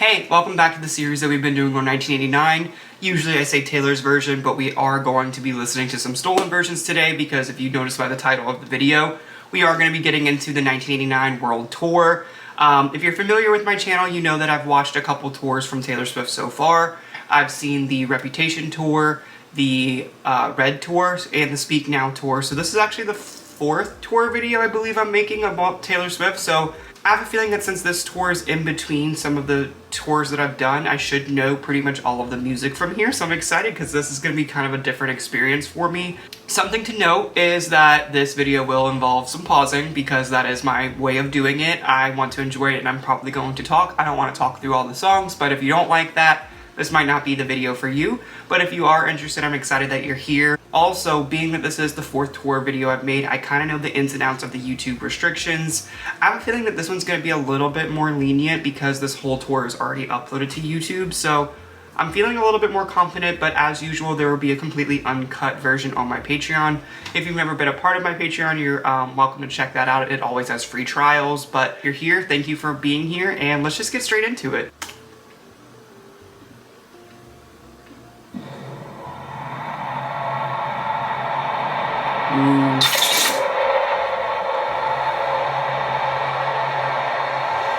Hey, welcome back to the series that we've been doing on 1989. Usually I say Taylor's version, but we are going to be listening to some stolen versions today because if you notice by the title of the video, we are going to be getting into the 1989 World Tour. If you're familiar with my channel, you know that I've watched a couple tours from Taylor Swift so far. I've seen the Reputation Tour, the Red Tour, and the Speak Now Tour. So this is actually the fourth tour video I believe I'm making about Taylor Swift. So I have a feeling that since this tour is in between some of the tours that I've done, I should know pretty much all of the music from here. So I'm excited because this is going to be kind of a different experience for me. Something to note is that this video will involve some pausing because that is my way of doing it. I want to enjoy it and I'm probably going to talk. I don't want to talk through all the songs, but if you don't like that, this might not be the video for you, but if you are interested, I'm excited that you're here. Also, being that this is the fourth tour video I've made, I kind of know the ins and outs of the YouTube restrictions. I have a feeling that this one's going to be a little bit more lenient because this whole tour is already uploaded to YouTube, so I'm feeling a little bit more confident, but as usual, there will be a completely uncut version on my Patreon. If you've never been a part of my Patreon, you're welcome to check that out. It always has free trials, but if you're here, thank you for being here, and let's just get straight into it.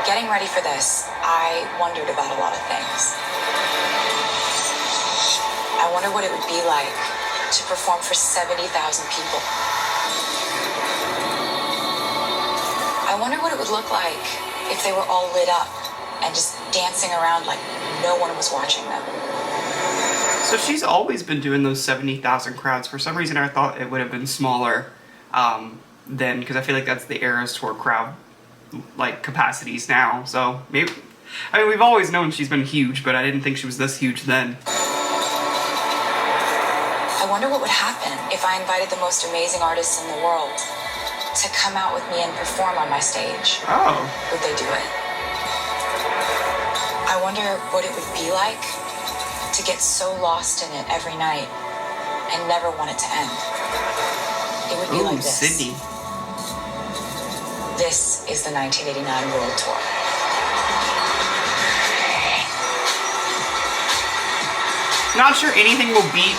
Getting ready for this, I wondered about a lot of things. I wonder what it would be like to perform for 70,000 people. I wonder what it would look like if they were all lit up and just dancing around like no one was watching them. So she's always been doing those 70,000 crowds. For some reason I thought it would have been smaller then, because I feel like that's the Eras Tour crowd like capacities now. So maybe, I mean, we've always known she's been huge, but I didn't think she was this huge then. I wonder what would happen if I invited the most amazing artists in the world to come out with me and perform on my stage. Oh. Would they do it? I wonder what it would be like to get so lost in it every night and never want it to end. It would be like this. Sydney. This is the 1989 World Tour. Not sure anything will beat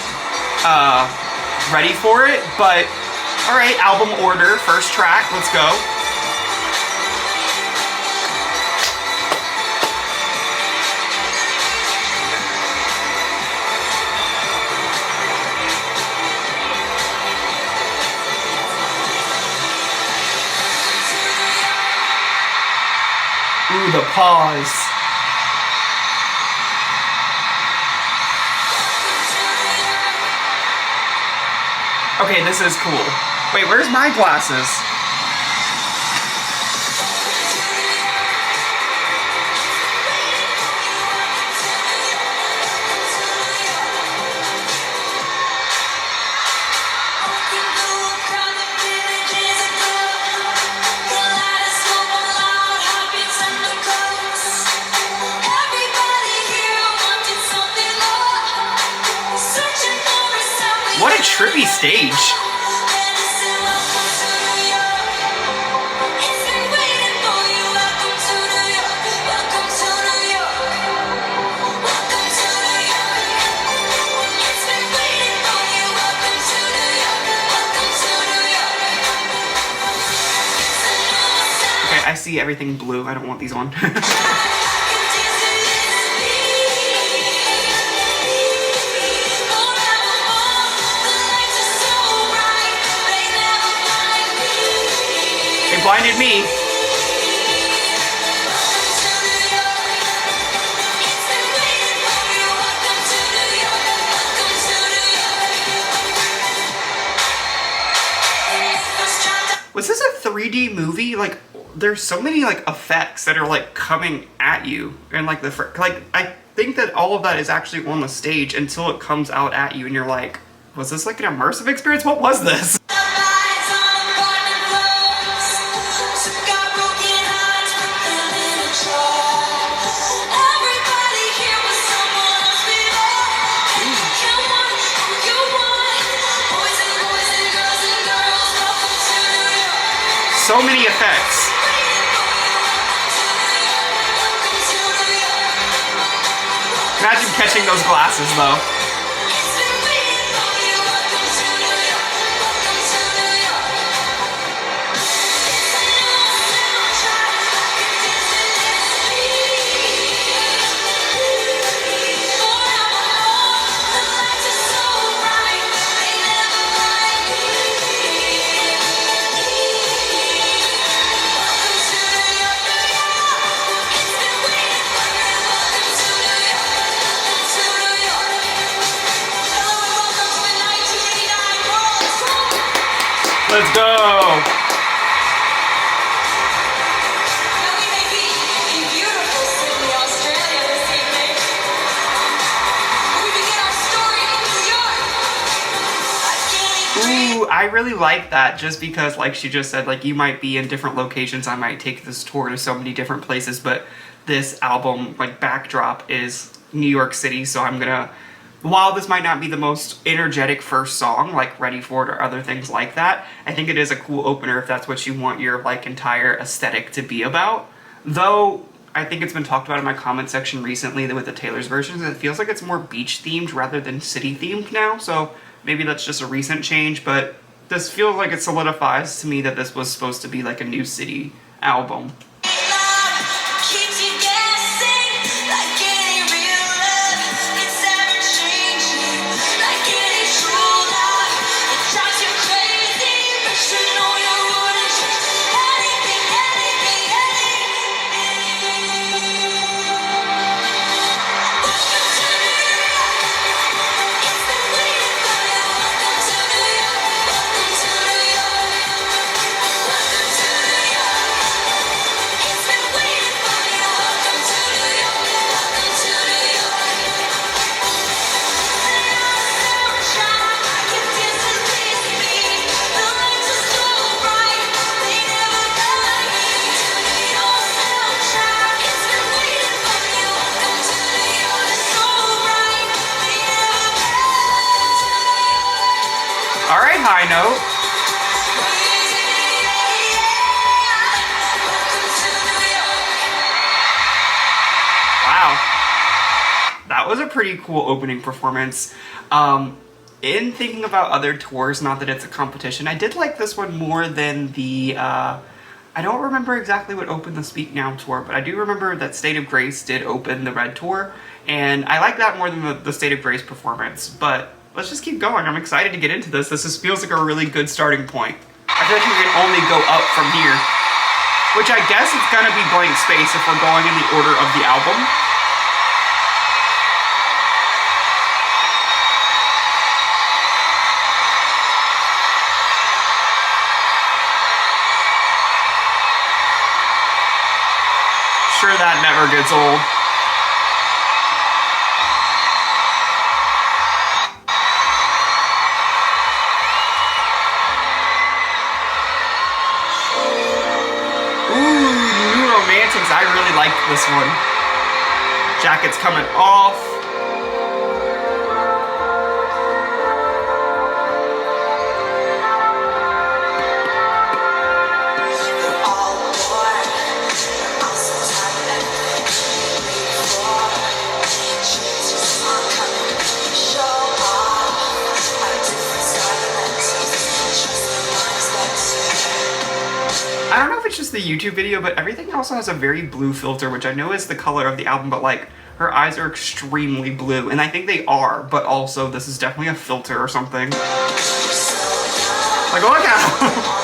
Ready for It, but alright, album order, first track, let's go. Ooh, the pause. Okay, this is cool. Wait, where's my glasses? What a trippy stage. Okay, I see everything blue. I don't want these on. They blinded me. Was this a 3D movie? Like, there's so many like effects that are like coming at you, and like I think that all of that is actually on the stage until it comes out at you, and you're like, was this like an immersive experience? What was this? So many effects. Imagine catching those glasses though. Let's go! Now we may be in beautiful Sydney, Australia this evening. We begin our story in New York. Ooh, I really like that just because, like she just said, like you might be in different locations. I might take this tour to so many different places, but this album, like backdrop, is New York City, so I'm gonna... While this might not be the most energetic first song, like Ready For It or other things like that, I think it is a cool opener if that's what you want your like entire aesthetic to be about. Though, I think it's been talked about in my comment section recently that with the Taylor's versions, it feels like it's more beach themed rather than city themed now, so maybe that's just a recent change, but this feels like it solidifies to me that this was supposed to be like a new city album. Alright, high note. Wow. That was a pretty cool opening performance. In thinking about other tours, not that it's a competition, I did like this one more than the, I don't remember exactly what opened the Speak Now tour, but I do remember that State of Grace did open the Red tour, and I like that more than the State of Grace performance, but let's just keep going. I'm excited to get into this. This just feels like a really good starting point. I feel like we can only go up from here, which I guess it's gonna be blank space if we're going in the order of the album. Sure, that never gets old. I really liked this one. Jacket's coming off. I don't know if it's just the YouTube video, but everything also has a very blue filter, which I know is the color of the album, but like her eyes are extremely blue, and I think they are, but also this is definitely a filter or something. Like, look out!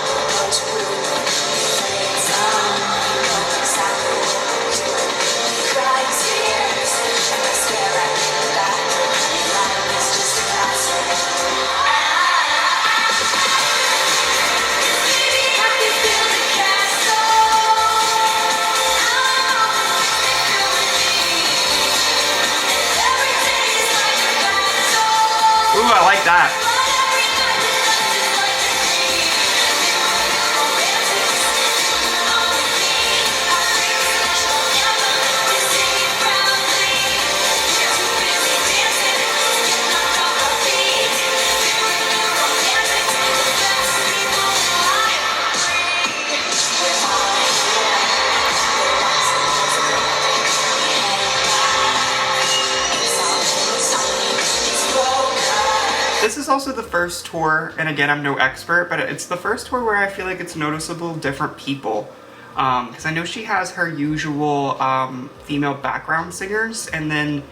Ooh, I like that. This is also the first tour, and again, I'm no expert, but it's the first tour where I feel like it's noticeable different people. Because I know she has her usual female background singers, and then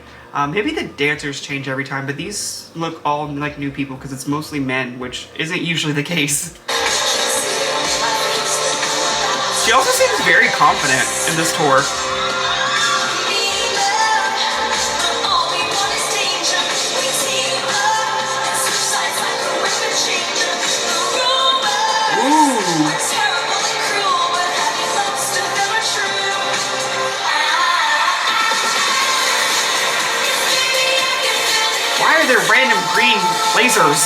maybe the dancers change every time, but these look all like new people because it's mostly men, which isn't usually the case. She also seems very confident in this tour. Why are there random green lasers?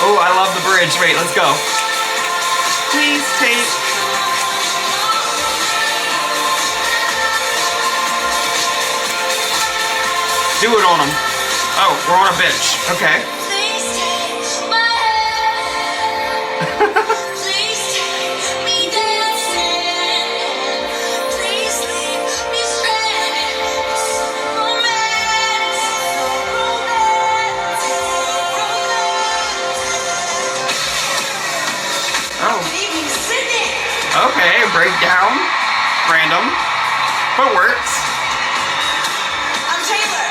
Oh, I love the bridge. Wait, let's go. Please take. Do it on him. Oh, we're on a bench. Okay. Please take my hand. Please take me dancing. Please leave me stranded. Romance, Oh. Good evening, Sydney. Okay, breakdown. Random. But works. I'm Taylor.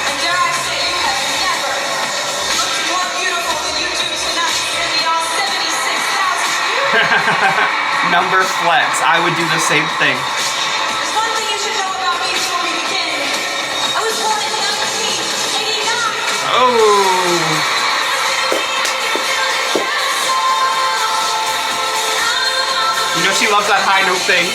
And dare I say you have never looked more beautiful than you do tonight in the all 76,000 views. Number flex. I would do the same thing. There's one thing you should know about me before we begin. I was born in 1989. Oh. You know she loves that high note thing.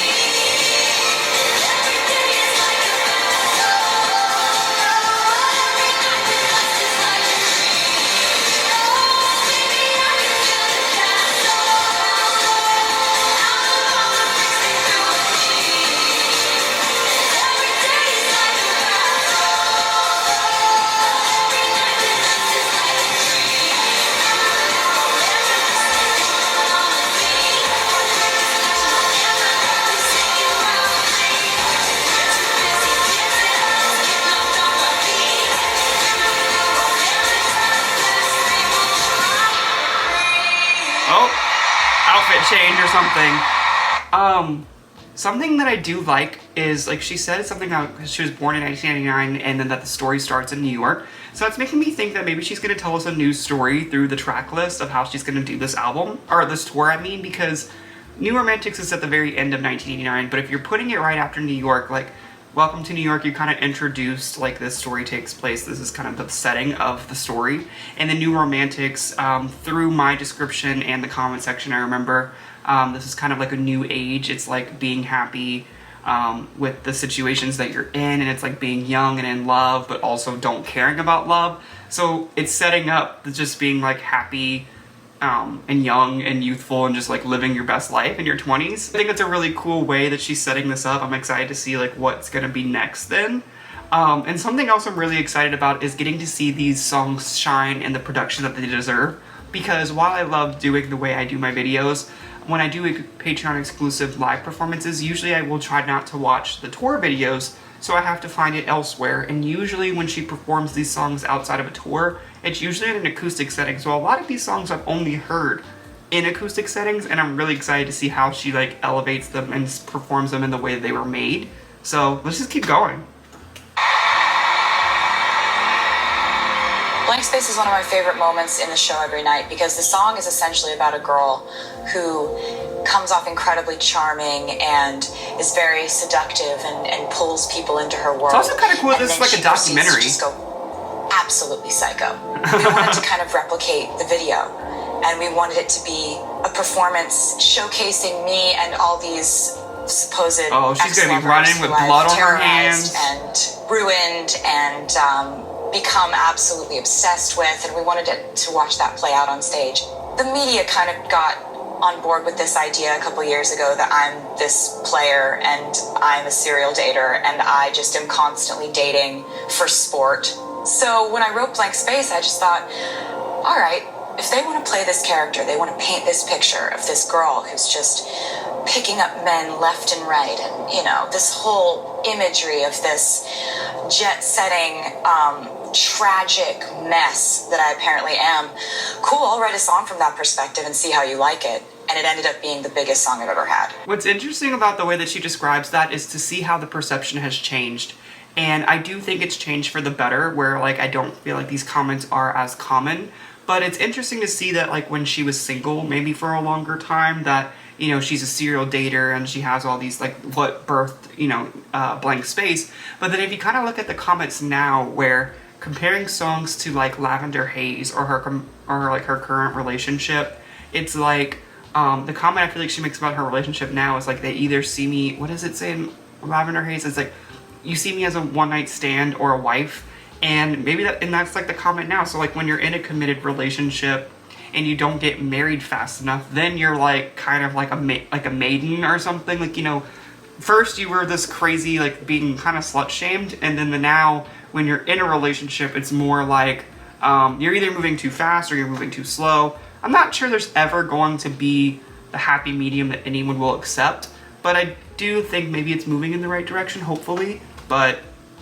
Oh, outfit change or something. Something that I do like is, like she said, something about she was born in 1999 and then that the story starts in New York. So it's making me think that maybe she's going to tell us a new story through the track list of how she's going to do this album, or this tour, I mean, because New Romantics is at the very end of 1989, but if you're putting it right after New York, like, Welcome to New York, you kind of introduced, like, this story takes place, this is kind of the setting of the story. And the New Romantics, through my description and the comment section, I remember, this is kind of like a new age. It's like being happy with the situations that you're in, and it's like being young and in love, but also don't caring about love. So it's setting up just being like happy and young and youthful and just like living your best life in your 20s. I think it's a really cool way that she's setting this up. I'm excited to see like what's gonna be next then. And something else I'm really excited about is getting to see these songs shine in the production that they deserve. Because while I love doing the way I do my videos, when I do Patreon exclusive live performances, usually I will try not to watch the tour videos, so I have to find it elsewhere. And usually when she performs these songs outside of a tour, it's usually in an acoustic setting. So a lot of these songs I've only heard in acoustic settings, and I'm really excited to see how she like elevates them and performs them in the way that they were made. So let's just keep going. Blank Space is one of my favorite moments in the show every night because the song is essentially about a girl who comes off incredibly charming and is very seductive and pulls people into her world. It's also kind of cool that And this is then like a she proceeds to documentary. just go absolutely psycho. We wanted to kind of replicate the video, and we wanted it to be a performance showcasing me and all these supposed Oh, she's gonna be ex-lovers running with who I've blood on her terrorized hands. and ruined and become absolutely obsessed with, and we wanted to watch that play out on stage. The media kind of got on board with this idea a couple years ago that I'm this player and I'm a serial dater and I just am constantly dating for sport. So when I wrote Blank Space, I just thought, all right, if they want to play this character, they want to paint this picture of this girl who's just picking up men left and right, and you know, this whole imagery of this jet-setting tragic mess that I apparently am. Cool, I'll write a song from that perspective and see how you like it. And it ended up being the biggest song I've ever had. What's interesting about the way that she describes that is to see how the perception has changed. And I do think it's changed for the better, where like I don't feel like these comments are as common. But it's interesting to see that like when she was single, maybe for a longer time, that, you know, she's a serial dater and she has all these like what birthed, you know, Blank Space. But then if you kind of look at the comments now, where comparing songs to like Lavender Haze or her current relationship, it's like the comment I feel like she makes about her relationship now is like, they either see me, what does it say in Lavender Haze? It's like, you see me as a one-night stand or a wife. And maybe that's like the comment now. So like when you're in a committed relationship and you don't get married fast enough, then you're like kind of like a maiden or something. Like, you know, first you were this crazy like being kind of slut shamed, and then now when you're in a relationship, it's more like you're either moving too fast or you're moving too slow. I'm not sure there's ever going to be the happy medium that anyone will accept, but I do think maybe it's moving in the right direction, hopefully. But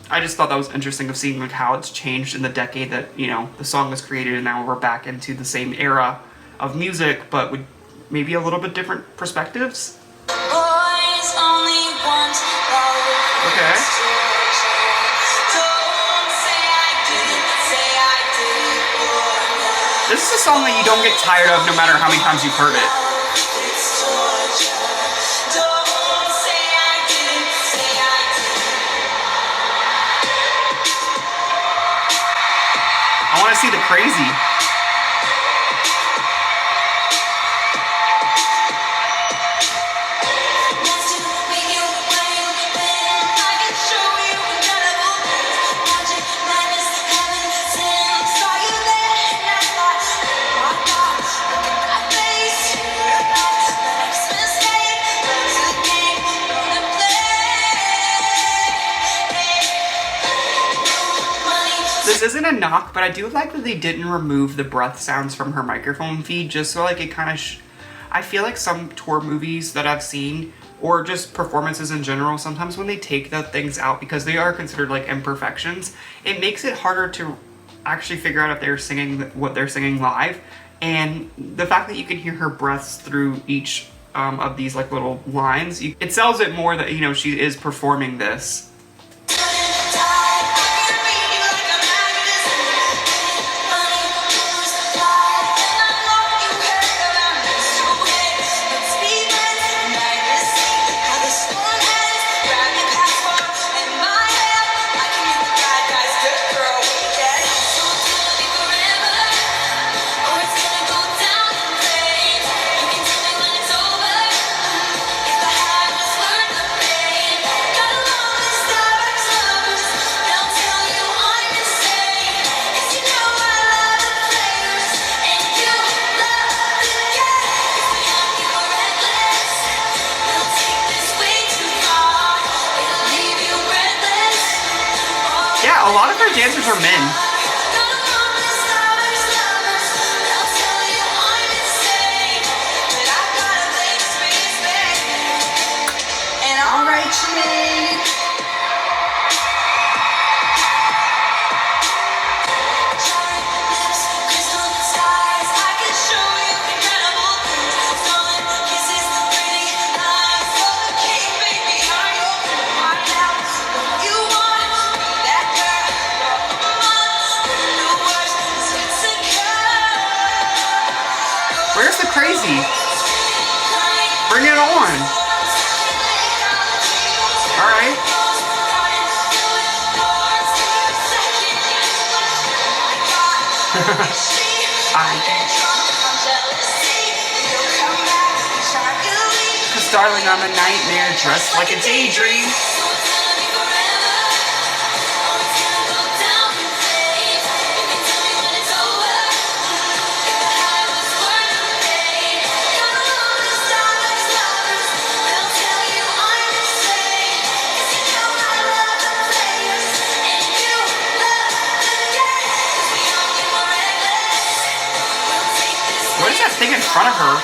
I just thought that was interesting of seeing like how it's changed in the decade that, you know, the song was created, and now we're back into the same era of music, but with maybe a little bit different perspectives. Boys only want love. Okay. Don't say I didn't, say I didn't for love. This is a song that you don't get tired of no matter how many times you've heard it. It's torture. Don't say I didn't, say I didn't. I want to see the crazy. Wants to make you blame, then I can show you incredible things. Magic, madness, heaven, sin. Saw you there and I thought, oh my God, look at that face. You're not the next mistake. Love's a game, gonna play. Money. This isn't a knock, but I do like that they didn't remove the breath sounds from her microphone feed, just so like it kind of I feel like some tour movies that I've seen, or just performances in general, sometimes when they take the things out because they are considered like imperfections, it makes it harder to actually figure out if they're singing what they're singing live. And the fact that you can hear her breaths through each of these like little lines, it sells it more that, you know, she is performing this. Yeah, a lot of her dancers are men. And I'll write your name. Giant lips, crystal skies. I can show you incredible things. Stolen kisses, pretty lies. You're the king, baby. I'm your queen. Find out what you want. Be that girl. You're the one. The worst is to come. Where's the crazy? Bring it on. All right. darling, I'm a nightmare dressed like a daydream. What is that thing in front of her?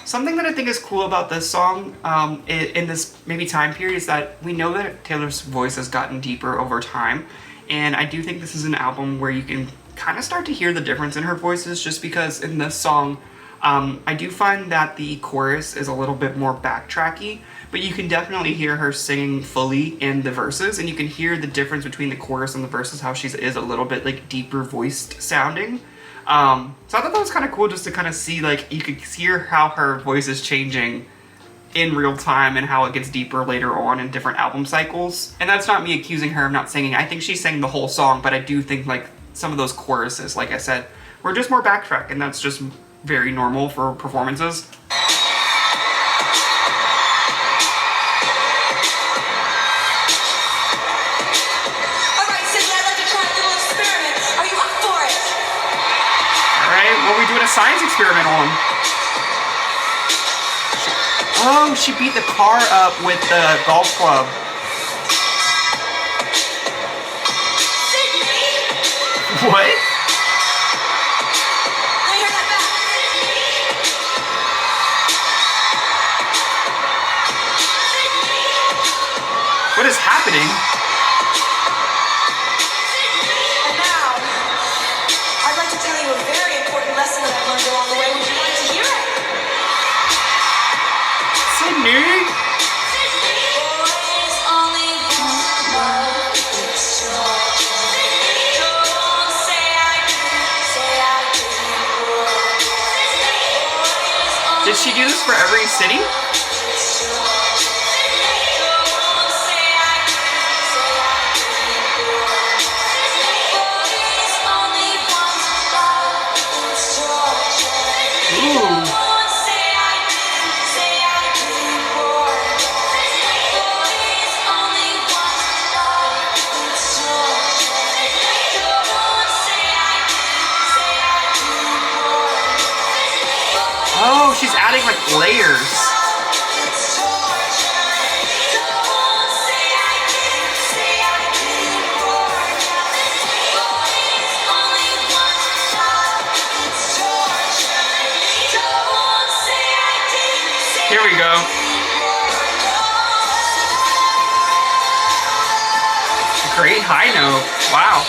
Something that I think is cool about this song in this maybe time period is that we know that Taylor's voice has gotten deeper over time, and I do think this is an album where you can kind of start to hear the difference in her voices, just because in this song I do find that the chorus is a little bit more backtracky, but you can definitely hear her singing fully in the verses, and you can hear the difference between the chorus and the verses, how she is a little bit like deeper voiced sounding. So I thought that was kind of cool just to kind of see, like, you could hear how her voice is changing in real time and how it gets deeper later on in different album cycles. And that's not me accusing her of not singing. I think she sang the whole song, but I do think, like, some of those choruses, like I said, were just more backtrack, and that's just very normal for performances. What are we doing a science experiment on? Oh, she beat the car up with the golf club. What? What is happening? And now, I'd like to tell you a very important lesson that I've learned along the way. Would you like to hear it? Sydney? Boys only want love to destroy. Don't say I didn't, say I didn't. Boys Did she do this for every city? Oh, she's adding like layers. Here we go. Great high note. Wow.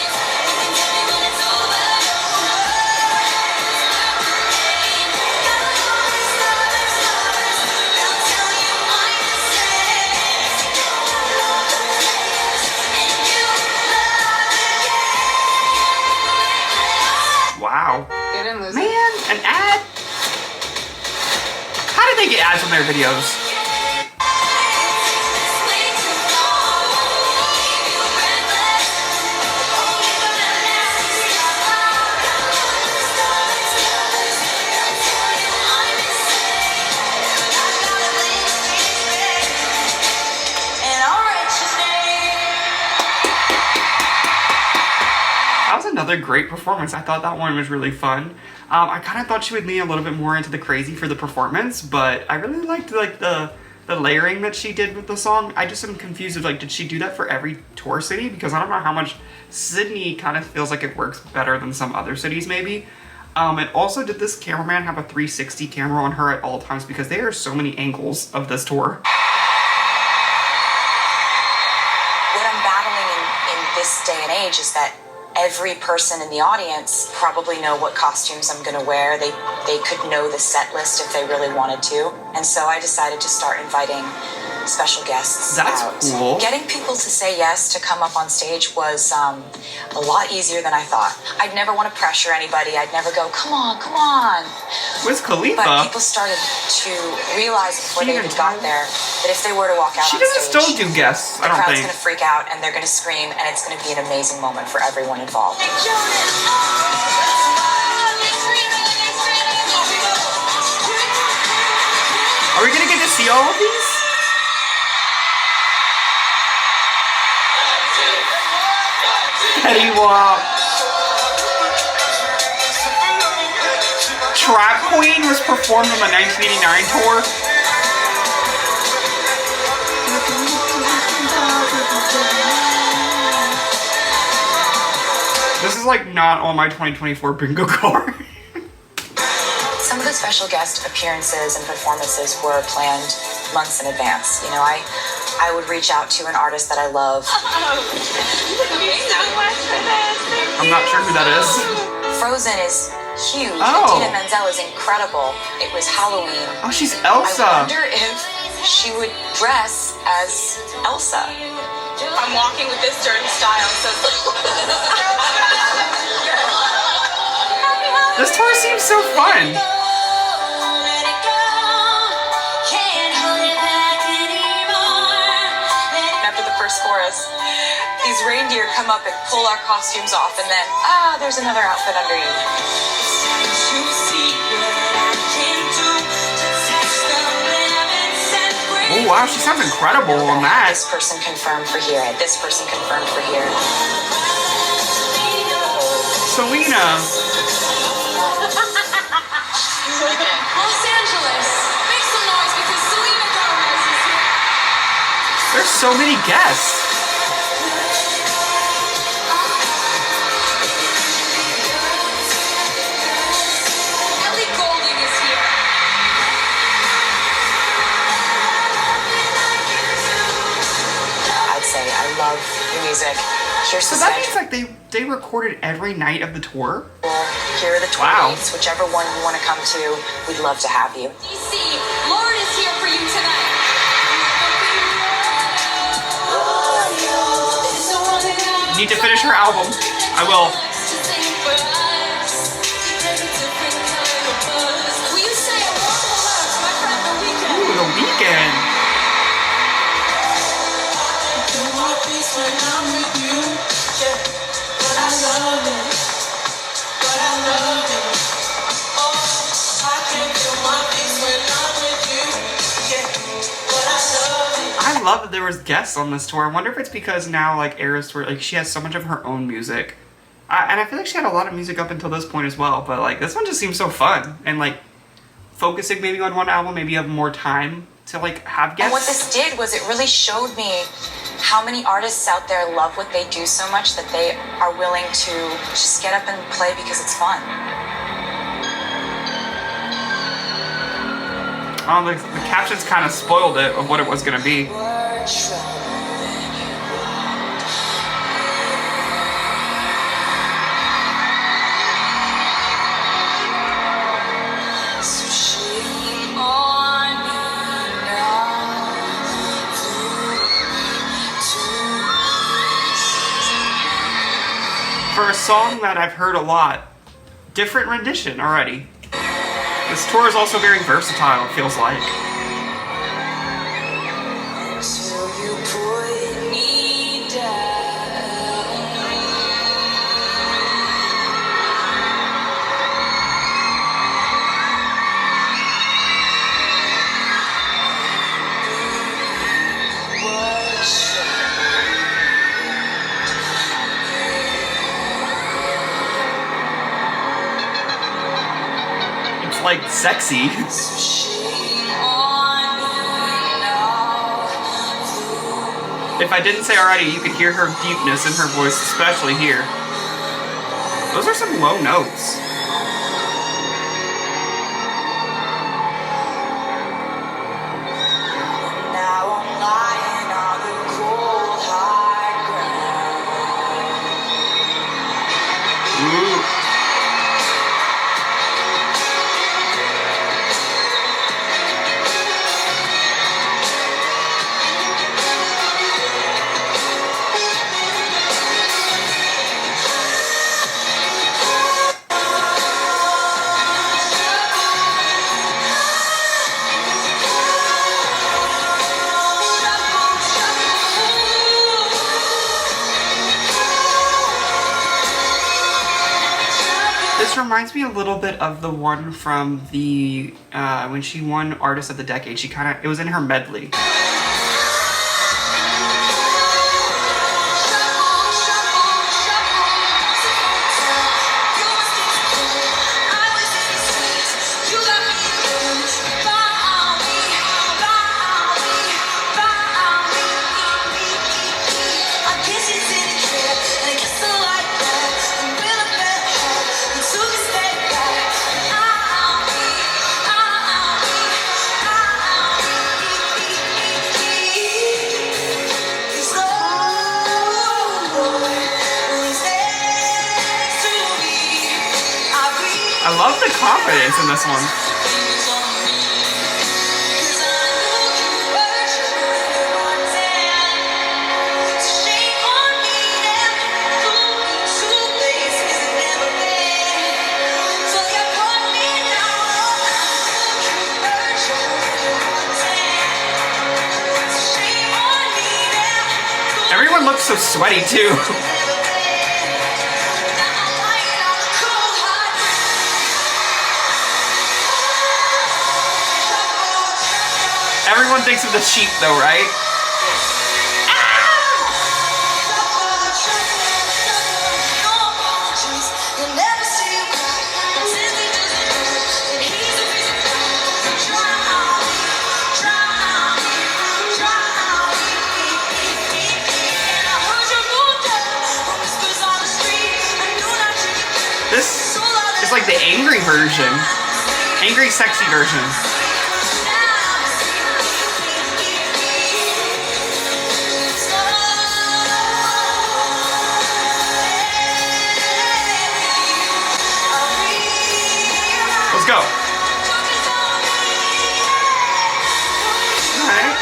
Wow. Man, an ad? How did they get ads on their videos? That was another great performance. I thought that one was really fun. I kind of thought she would lean a little bit more into the crazy for the performance, but I really liked like the layering that she did with the song. I just am confused of like, did she do that for every tour city? Because I don't know how much Sydney kind of feels like it works better than some other cities maybe. And also, did this cameraman have a 360 camera on her at all times? Because there are so many angles of this tour. What I'm battling in this day and age is that every person in the audience probably know what costumes I'm going to wear. They could know the set list if they really wanted to. And so I decided to start inviting special guests That's out. cool. Getting people to say yes to come up on stage was a lot easier than I thought. I'd never want to pressure anybody. I'd never go, come on, come on. Where's Khalifa? But people started to realize before they even got there that if they were to walk out She on doesn't stage, still do guests, the I don't crowd's think. going to freak out and they're going to scream, and it's going to be an amazing moment for everyone involved. Are we gonna get to see all of these? Petty Wop. Trap Queen was performed on the 1989 tour. This is like not on my 2024 bingo card. Some of the special guest appearances and performances were planned months in advance. You know, I would reach out to an artist that I love. I'm not sure who that is. Frozen is huge. Oh. Idina Menzel is incredible. It was Halloween. Oh, she's I Elsa. wonder if she would dress as Elsa. I'm walking with this certain style, so This tour seems so fun. After the first chorus, these reindeer come up and pull our costumes off, and then, there's another outfit underneath. Oh wow, she sounds incredible on that. This person confirmed for here. This person confirmed for here. Selena. Los Angeles, make some noise because Selena Gomez is here. There's so many guests. Ellie Goulding is here. I'd say I love the music. Here's So the that schedule. means like they recorded every night of the tour? Here are the tour Wow. dates. Whichever one you want to come to, we'd love to have you. DC, Lauren is here for you tonight. Need to finish her album. I will. Will you say a warm hello to my friend The Weeknd? Ooh, The Weeknd. I love that there was guests on this tour. I wonder if it's because now like Eras tour, like she has so much of her own music. And I feel like she had a lot of music up until this point as well, but like this one just seems so fun. And like focusing maybe on one album, maybe you have more time to like have guests. And what this did was it really showed me how many artists out there love what they do so much that they are willing to just get up and play because it's fun. Oh, the captions kind of spoiled it of what it was going to be. For a song that I've heard a lot, different rendition already. This tour is also very versatile, it feels like. It's like sexy. If I didn't say already, you could hear her deepness in her voice, especially here. Those are some low notes. Now I'm lying on the cold hard ground. Ooh. This reminds me a little bit of the one from the when she won Artist of the Decade. She kind of, it was in her medley. I love the confidence in this one. Everyone looks so sweaty too. Everyone thinks of the sheep though, right? This is like the angry version. Angry, sexy version. Let's go. Alright.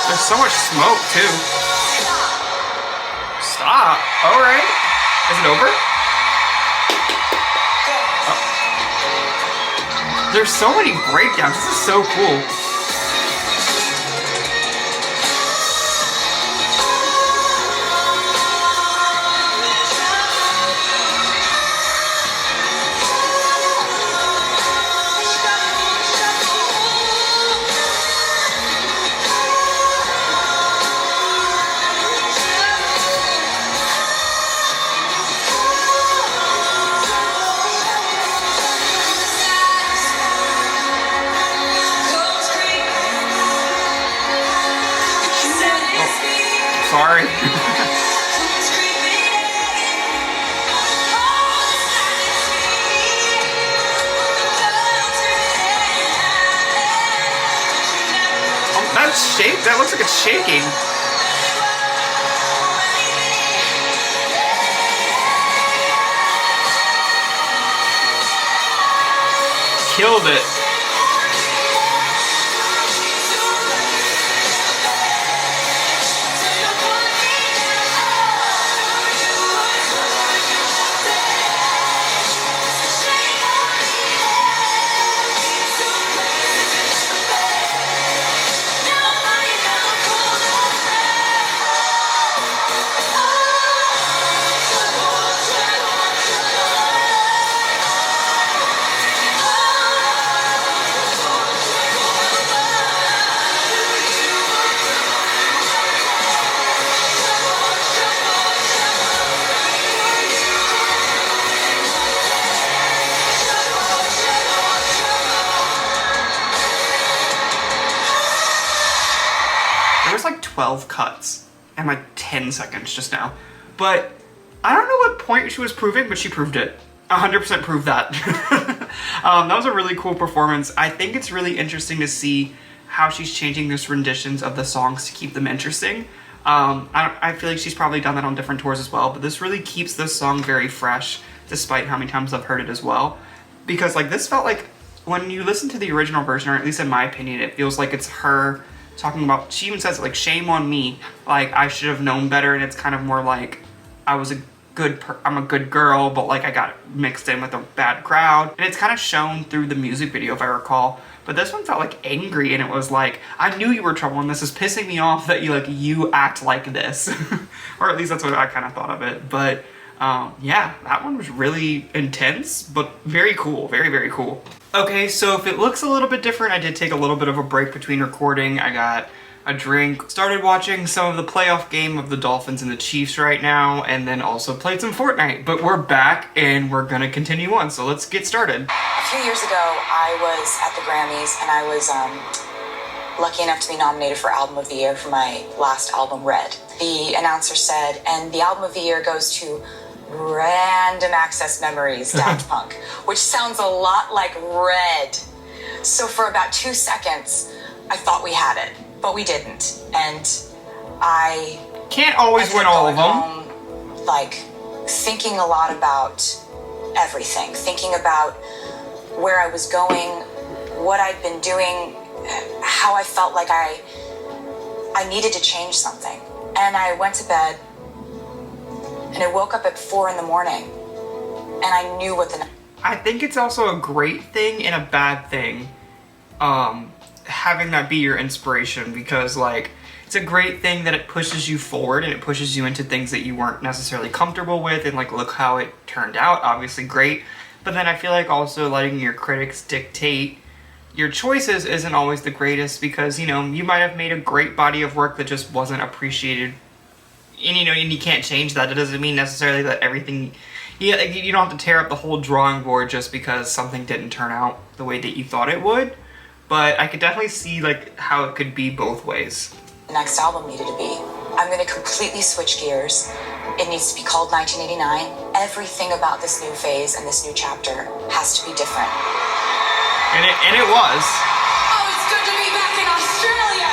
There's so much smoke too. Stop. Alright. Is it over? Oh. There's so many breakdowns. This is so cool. Sorry. Oh, that's shake. That looks like it's shaking. Killed it. There was like 12 cuts and like 10 seconds just now. But I don't know what point she was proving, but she proved it. 100% proved that. That was a really cool performance. I think it's really interesting to see how she's changing these renditions of the songs to keep them interesting. I feel like she's probably done that on different tours as well, but this really keeps this song very fresh, despite how many times I've heard it as well. Because like this felt like, when you listen to the original version, or at least in my opinion, it feels like it's her talking about, she even says like, shame on me, like I should have known better, and it's kind of more like, I'm a good girl, but like I got mixed in with a bad crowd. And it's kind of shown through the music video, if I recall. But this one felt like angry, and it was like, I knew you were trouble, and this is pissing me off that you act like this. Or at least that's what I kind of thought of it. But yeah, that one was really intense, but very cool. Very, very cool. Okay, so if it looks a little bit different, I did take a little bit of a break between recording. I got a drink, started watching some of the playoff game of the Dolphins and the Chiefs right now, and then also played some Fortnite. But we're back, and we're gonna continue on, so let's get started. A few years ago, I was at the Grammys, and I was lucky enough to be nominated for Album of the Year for my last album, Red. The announcer said, and the Album of the Year goes to Random Access Memories, Daft Punk, which sounds a lot like Red. So for about 2 seconds, I thought we had it, but we didn't. And I can't always win all of them. Home, like, thinking a lot about everything, thinking about where I was going, what I'd been doing, how I felt like I needed to change something. And I went to bed, and I woke up at 4 a.m, and I knew what the... I think it's also a great thing and a bad thing, having that be your inspiration, because like, it's a great thing that it pushes you forward and it pushes you into things that you weren't necessarily comfortable with, and like, look how it turned out, obviously great. But then I feel like also letting your critics dictate your choices isn't always the greatest, because, you know, you might have made a great body of work that just wasn't appreciated. And you know, and you can't change that. It doesn't mean necessarily that everything, you don't have to tear up the whole drawing board just because something didn't turn out the way that you thought it would. But I could definitely see like how it could be both ways. The next album needed to be. I'm going to completely switch gears. It needs to be called 1989. Everything about this new phase and this new chapter has to be different. And it was. Oh, it's good to be back in Australia.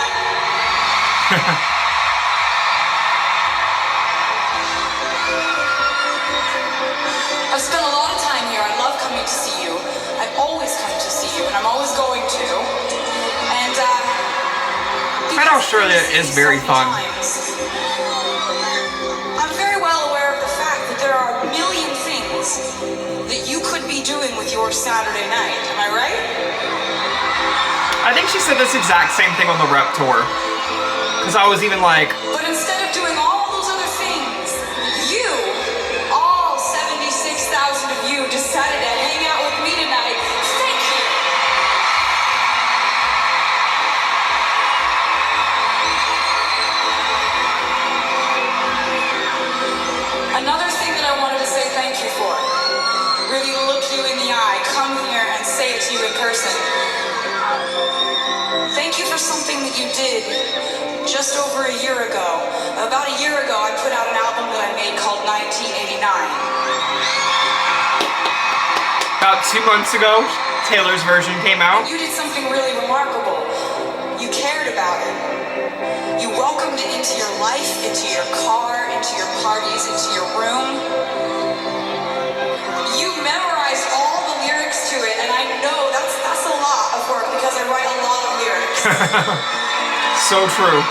I've spent a lot of time here. I love coming to see you. I've always come to see you, and I'm always going to. And And Australia is very fun. I'm very well aware of the fact that there are a million things that you could be doing with your Saturday night. Am I right? I think she said this exact same thing on the rep tour. Because I was even like... But instead of doing all those other things, you, all 76,000 of you, decided to hang out with me tonight. Thank you. Another thing that I wanted to say thank you for. Really look you in the eye, come here and say it to you in person. Thank you for something that you did just over a year ago. About a year ago, I put out an album that I made called 1989. About 2 months ago, Taylor's version came out. You did something really remarkable. You cared about it. You welcomed it into your life, into your car, into your parties, into your room. You memorized all the lyrics to it, and I know that's a lot of work because I write a lot of lyrics. So true.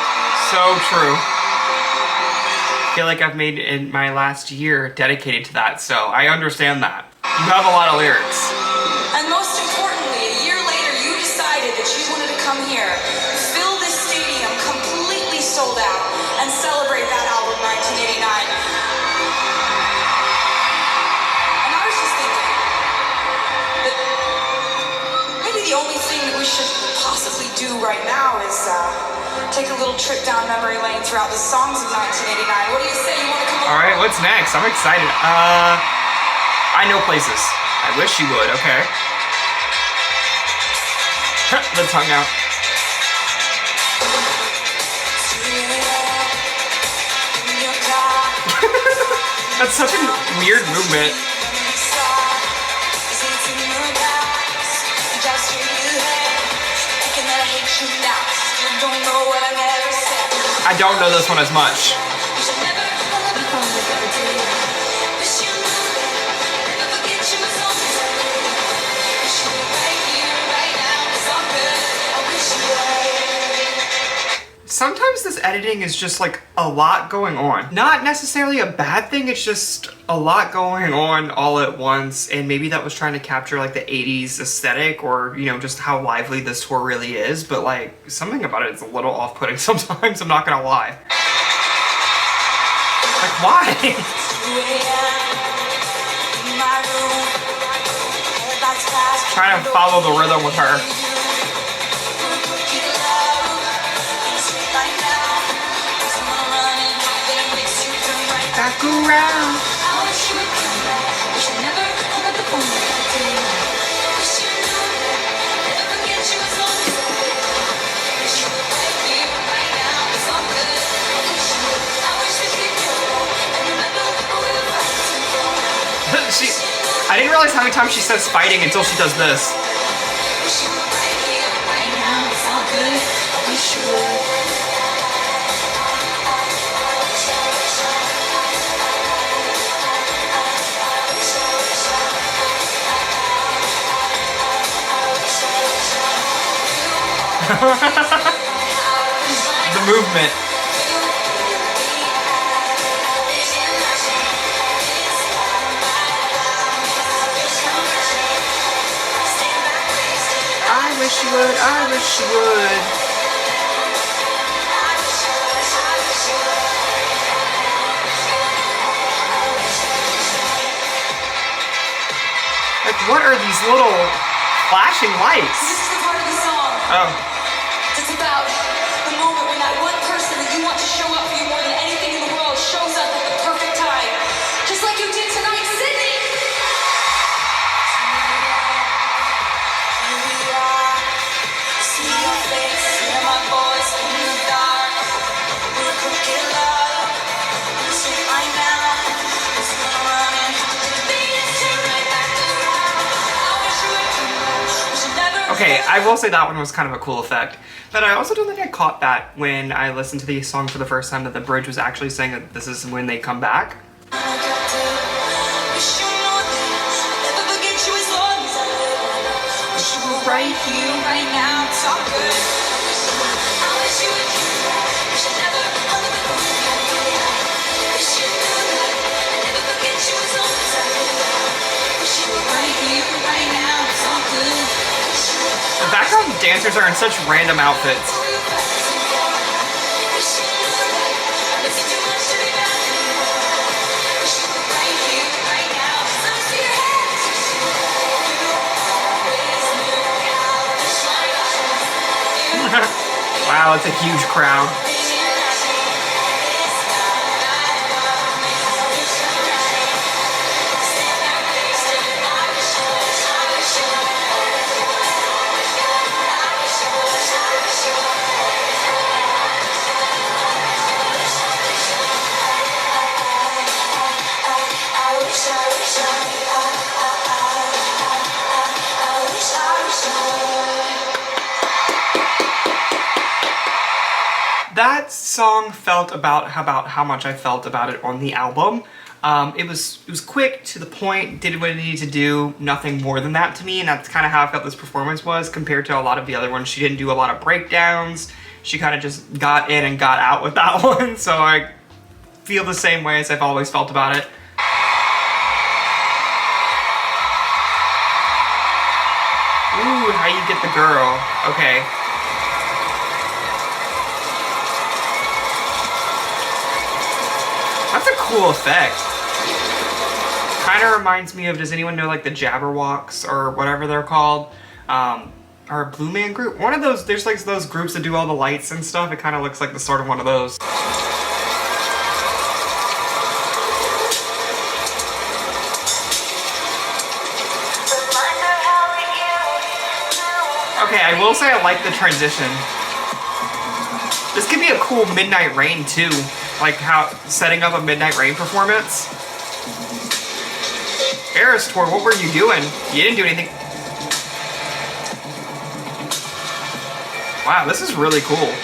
So true. I feel like I've made in my last year dedicated to that, so I understand that. You have a lot of lyrics. And most importantly, a year later, you decided that you wanted to come here, fill this stadium completely sold out, and celebrate that album, 1989. And I was just thinking that maybe the only thing that we should possibly do right now is take a little trip down memory lane throughout the songs of 1989. What do you say? You want to come over? All right, what's next? I'm excited. I know places. I wish you would, okay. Let's hang out. That's such a weird movement. Don't know what I never said. I don't know this one as much. Sometimes this editing is just like a lot going on. Not necessarily a bad thing, it's just a lot going on all at once, and maybe that was trying to capture like the 80s aesthetic, or you know, just how lively this tour really is, but like something about it is a little off-putting sometimes, I'm not gonna lie. Like, why? Trying to follow the rhythm with her. Back around. I didn't realize how many times she says fighting until she does this. The movement. I wish you would, I wish you would. Like, what are these little flashing lights? This is the part of the song. Oh. It's about the moment when that one person that you want to show up for you more than anything in the world shows up at the perfect time. Just like you did tonight, Sydney! See your face, hear my voice in the dark. We're crooked love, we're sweet right now. It's not running, the beat is straight right back around. I wish you would never. Okay, I will say that one was kind of a cool effect. But I also don't think I caught that when I listened to the song for the first time, that the bridge was actually saying that this is when they come back. Right here, right now, it's all good. I wish you would we should never hung up the phone. Wish you knew that I never forget you as long as I live. Wish you were right here, right now, it's all good. The background dancers are in such random outfits. Wish you knew that it's too much to be back. Wish you were right here, right now. So see your hands. You always knew how to shine. Wow, it's a huge crowd. That song felt about how much I felt about it on the album. It was quick, to the point, did what it needed to do, nothing more than that to me, and that's kind of how I felt this performance was compared to a lot of the other ones. She didn't do a lot of breakdowns. She kind of just got in and got out with that one, so I feel the same way as I've always felt about it. Ooh, how you get the girl. Okay. That's a cool effect. Kind of reminds me of, does anyone know like the Jabberwocks or whatever they're called? Or a Blue Man Group? One of those, there's like those groups that do all the lights and stuff. It kind of looks like the sort of one of those. Okay, I will say I like the transition. This could be a cool Midnight Rain too. Like how, setting up a Midnight Rain performance. Eras Tour, what were you doing? You didn't do anything. Wow, this is really cool.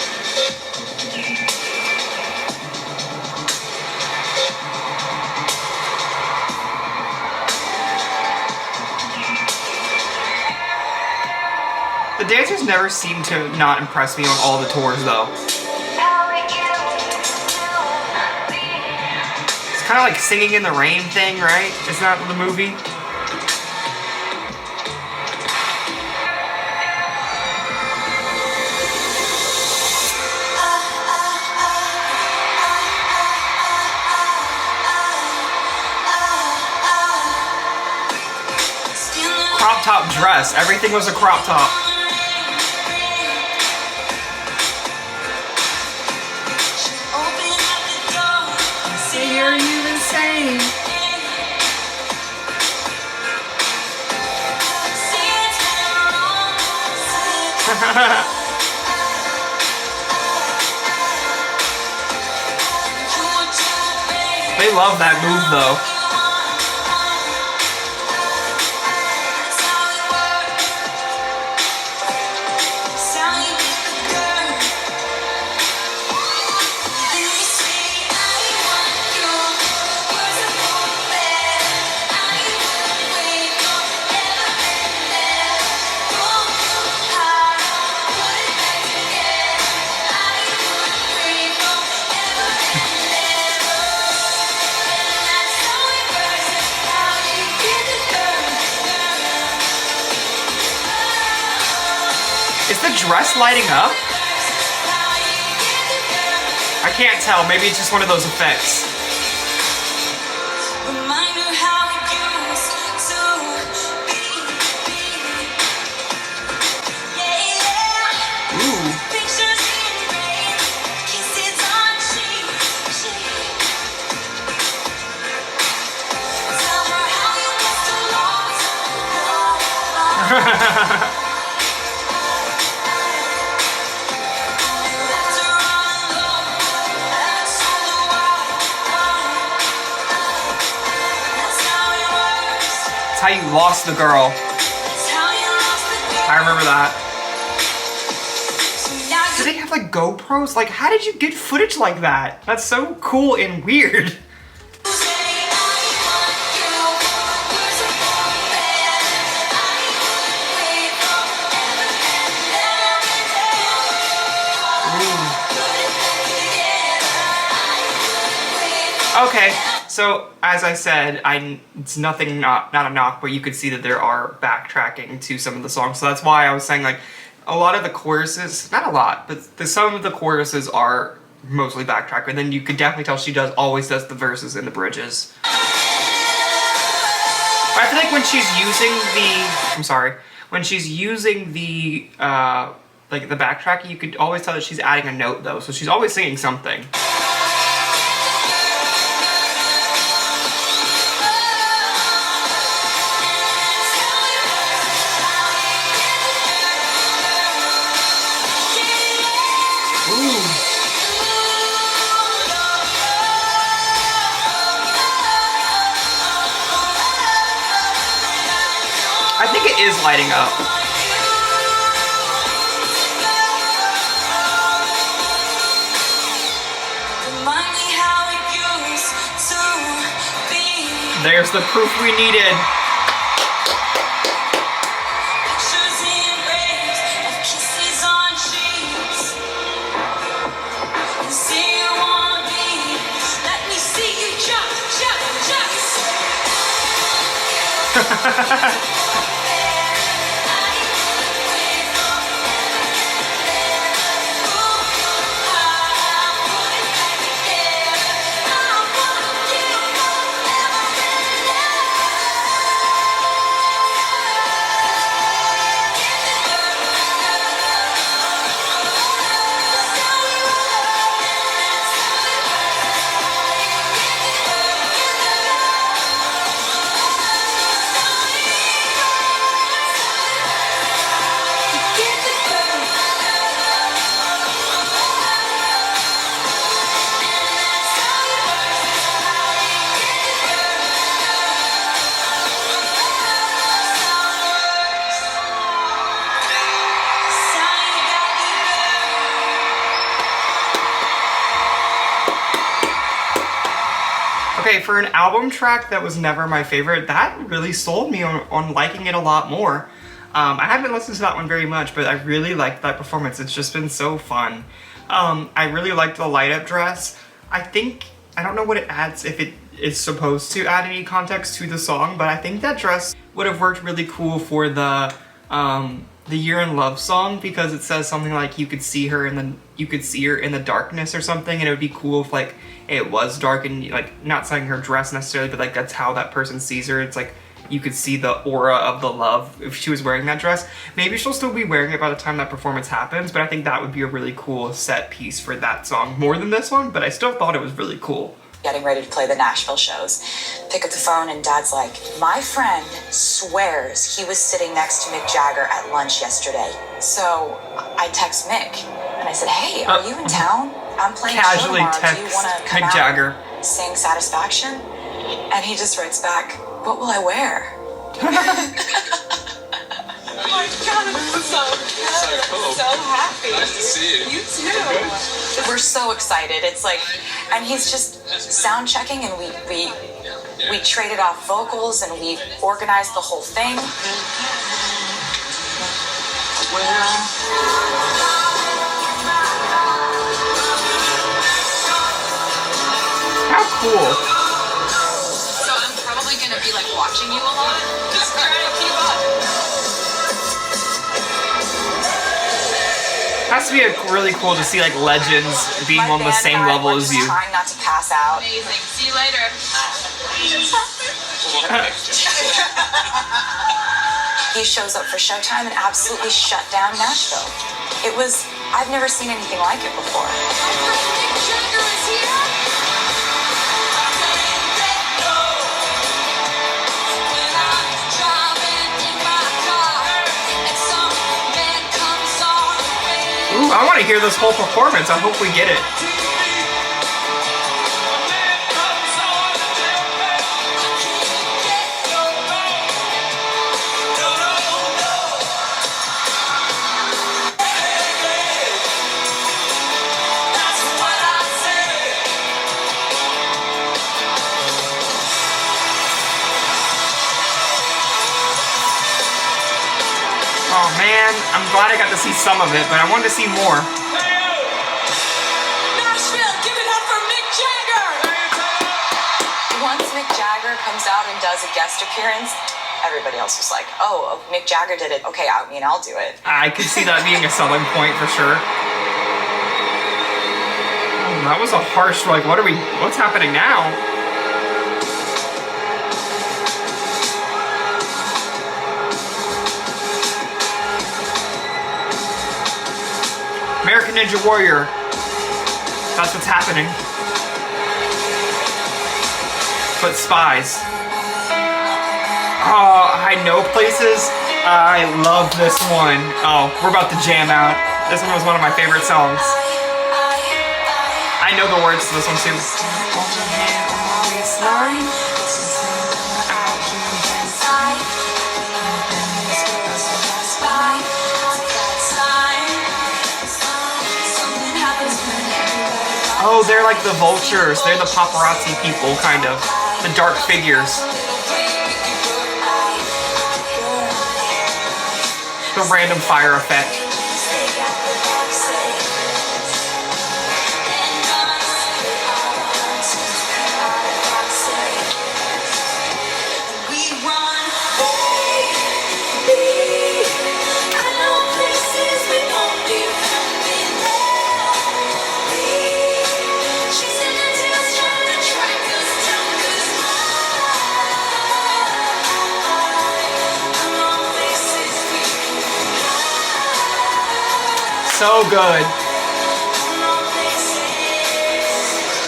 The dancers never seem to not impress me on all the tours, though. It's kind of like Singing in the Rain thing, right? Isn't that the movie? Crop top dress. Everything was a crop top. Say, are you insane? They love that move though. Is the dress lighting up? I can't tell. Maybe it's just one of those effects. Ooh. How you lost the girl. I remember that. Do they have like GoPros? Like, how did you get footage like that? That's so cool and weird. Okay, so as I said, it's nothing, not a knock, but you could see that there are backtracking to some of the songs. So that's why I was saying, like, a lot of the choruses, not a lot, but some of the choruses are mostly backtrack. And then you could definitely tell she always does the verses and the bridges. But I feel like when she's using when she's using the like the backtracking, you could always tell that she's adding a note though. So she's always singing something. I think it is lighting up. There's the proof we needed. Okay, for an album track that was never my favorite, that really sold me on liking it a lot more. I haven't listened to that one very much, but I really liked that performance. It's just been so fun. I really liked the light up dress. I don't know what it adds, if it is supposed to add any context to the song, but I think that dress would have worked really cool for the Year in Love song, because it says something like you could see her in the darkness or something, and it would be cool if like it was dark and like not saying her dress necessarily, but like that's how that person sees her. It's like you could see the aura of the love if she was wearing that dress. Maybe she'll still be wearing it by the time that performance happens, but I think that would be a really cool set piece for that song, more than this one, but I still thought it was really cool. Getting ready to play the Nashville shows. Pick up the phone and Dad's like, my friend swears he was sitting next to Mick Jagger at lunch yesterday. So I text Mick and I said, hey, are you in town? I'm playing a show Casually tomorrow. Do text you want to come Mick out Jagger. and sing Satisfaction? And he just writes back, what will I wear? Oh my God, I'm so good. cool. So happy. Nice to see you. You too. We're so excited. It's like, and he's just sound checking, and we traded off vocals, and we organized the whole thing. How cool. So I'm probably gonna be like watching you a lot. Just trying to keep up. Has to be really cool to see like legends being My on the band same and I level were as just you. trying not to pass out. Amazing. See you later. He shows up for showtime and absolutely shut down Nashville. I've never seen anything like it before. Mick Jagger is here. When I'm driving in my car and some man comes on the radio. Ooh, I want to hear this whole performance. I hope we get it. Oh man, I'm glad I got to see some of it, but I wanted to see more. Nashville, give it up for Mick Jagger. Once Mick Jagger comes out and does a guest appearance, everybody else was like, oh, Mick Jagger did it. Okay, I'll do it. I could see that being a selling point for sure. Oh, that was a harsh, like, what's happening now? American Ninja Warrior. That's what's happening. But Spies. Oh, I know places. I love this one. Oh, we're about to jam out. This one was one of my favorite songs. I know the words to this one too. Oh, they're like the vultures. They're the paparazzi people, kind of. The dark figures. The random fire effect. So good.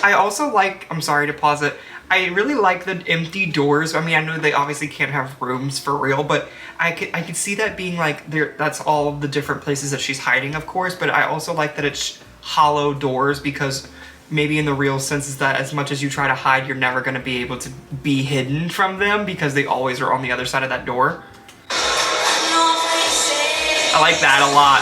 I also like, I'm sorry to pause it, I really like the empty doors. I mean, I know they obviously can't have rooms for real, but I could see that being like, that's all of the different places that she's hiding, of course, but I also like that it's hollow doors, because maybe in the real sense is that as much as you try to hide, you're never going to be able to be hidden from them, because they always are on the other side of that door. I like that a lot.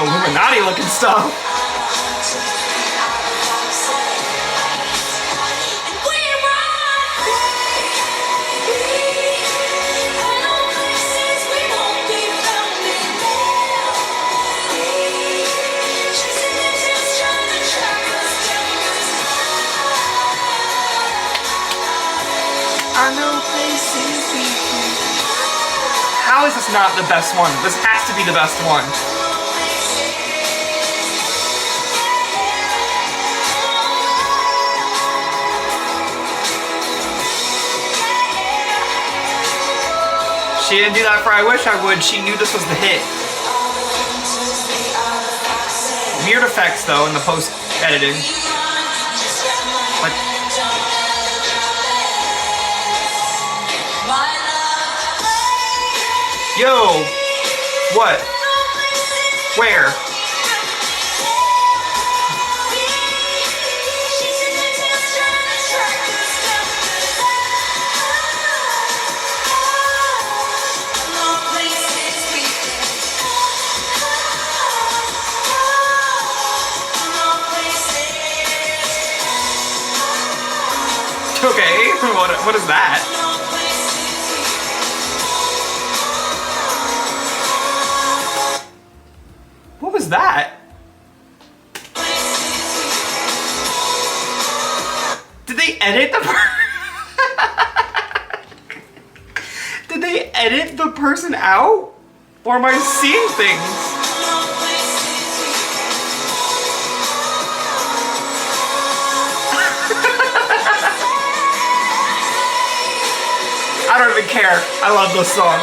Illuminati looking stuff. I know places we can. How is this not the best one? This has to be the best one. She didn't do that for I Wish I Would. She knew this was the hit. Weird effects though in the post-editing. Like, yo! What? Where? Okay, what is that? What was that? Did they edit the Did they edit the person out? Or am I seeing things? I don't even care. I love this song.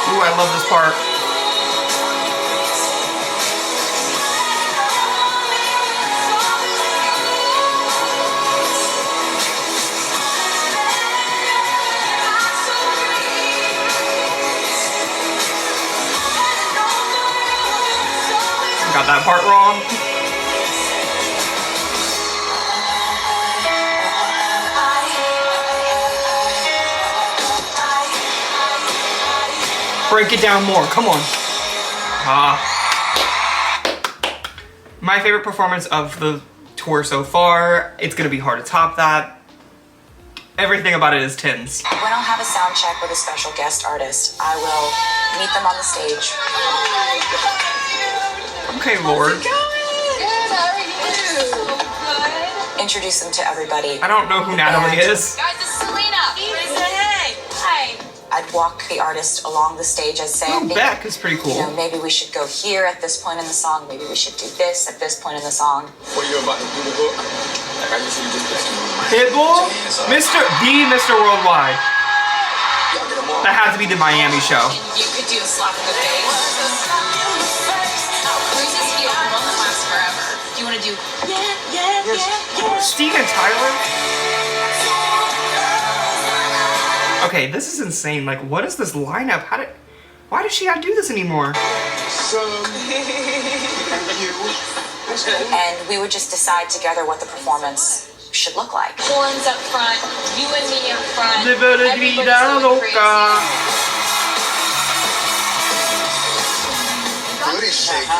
Ooh, I love this part. Got that part wrong. Break it down more, come on. My favorite performance of the tour so far. It's gonna be hard to top that. Everything about it is tens. When I'll have a sound check with a special guest artist, I will meet them on the stage. Okay, Lord. Introduce them to everybody. I don't know who Natalie is. Guys, it's Selena. Hey. Hi. I'd walk the artist along the stage. I'd say, Oh, Beck is pretty cool. you know, maybe we should go here at this point in the song. Maybe we should do this at this point in the song. What you're about to do the book, like I usually just let you know. Pitbull? Mr. Worldwide. Y'all get them all. That had to be the Miami show. You could do a slap in the face. Cruises feel one that lasts forever. Do you want to do? Steve and Tyler? Okay, this is insane. Like, what is this lineup? Why does she not do this anymore? And we would just decide together what the performance should look like. Horns up front, you and me up front. Live a Everybody's vida going crazy. loca. Booty shaker.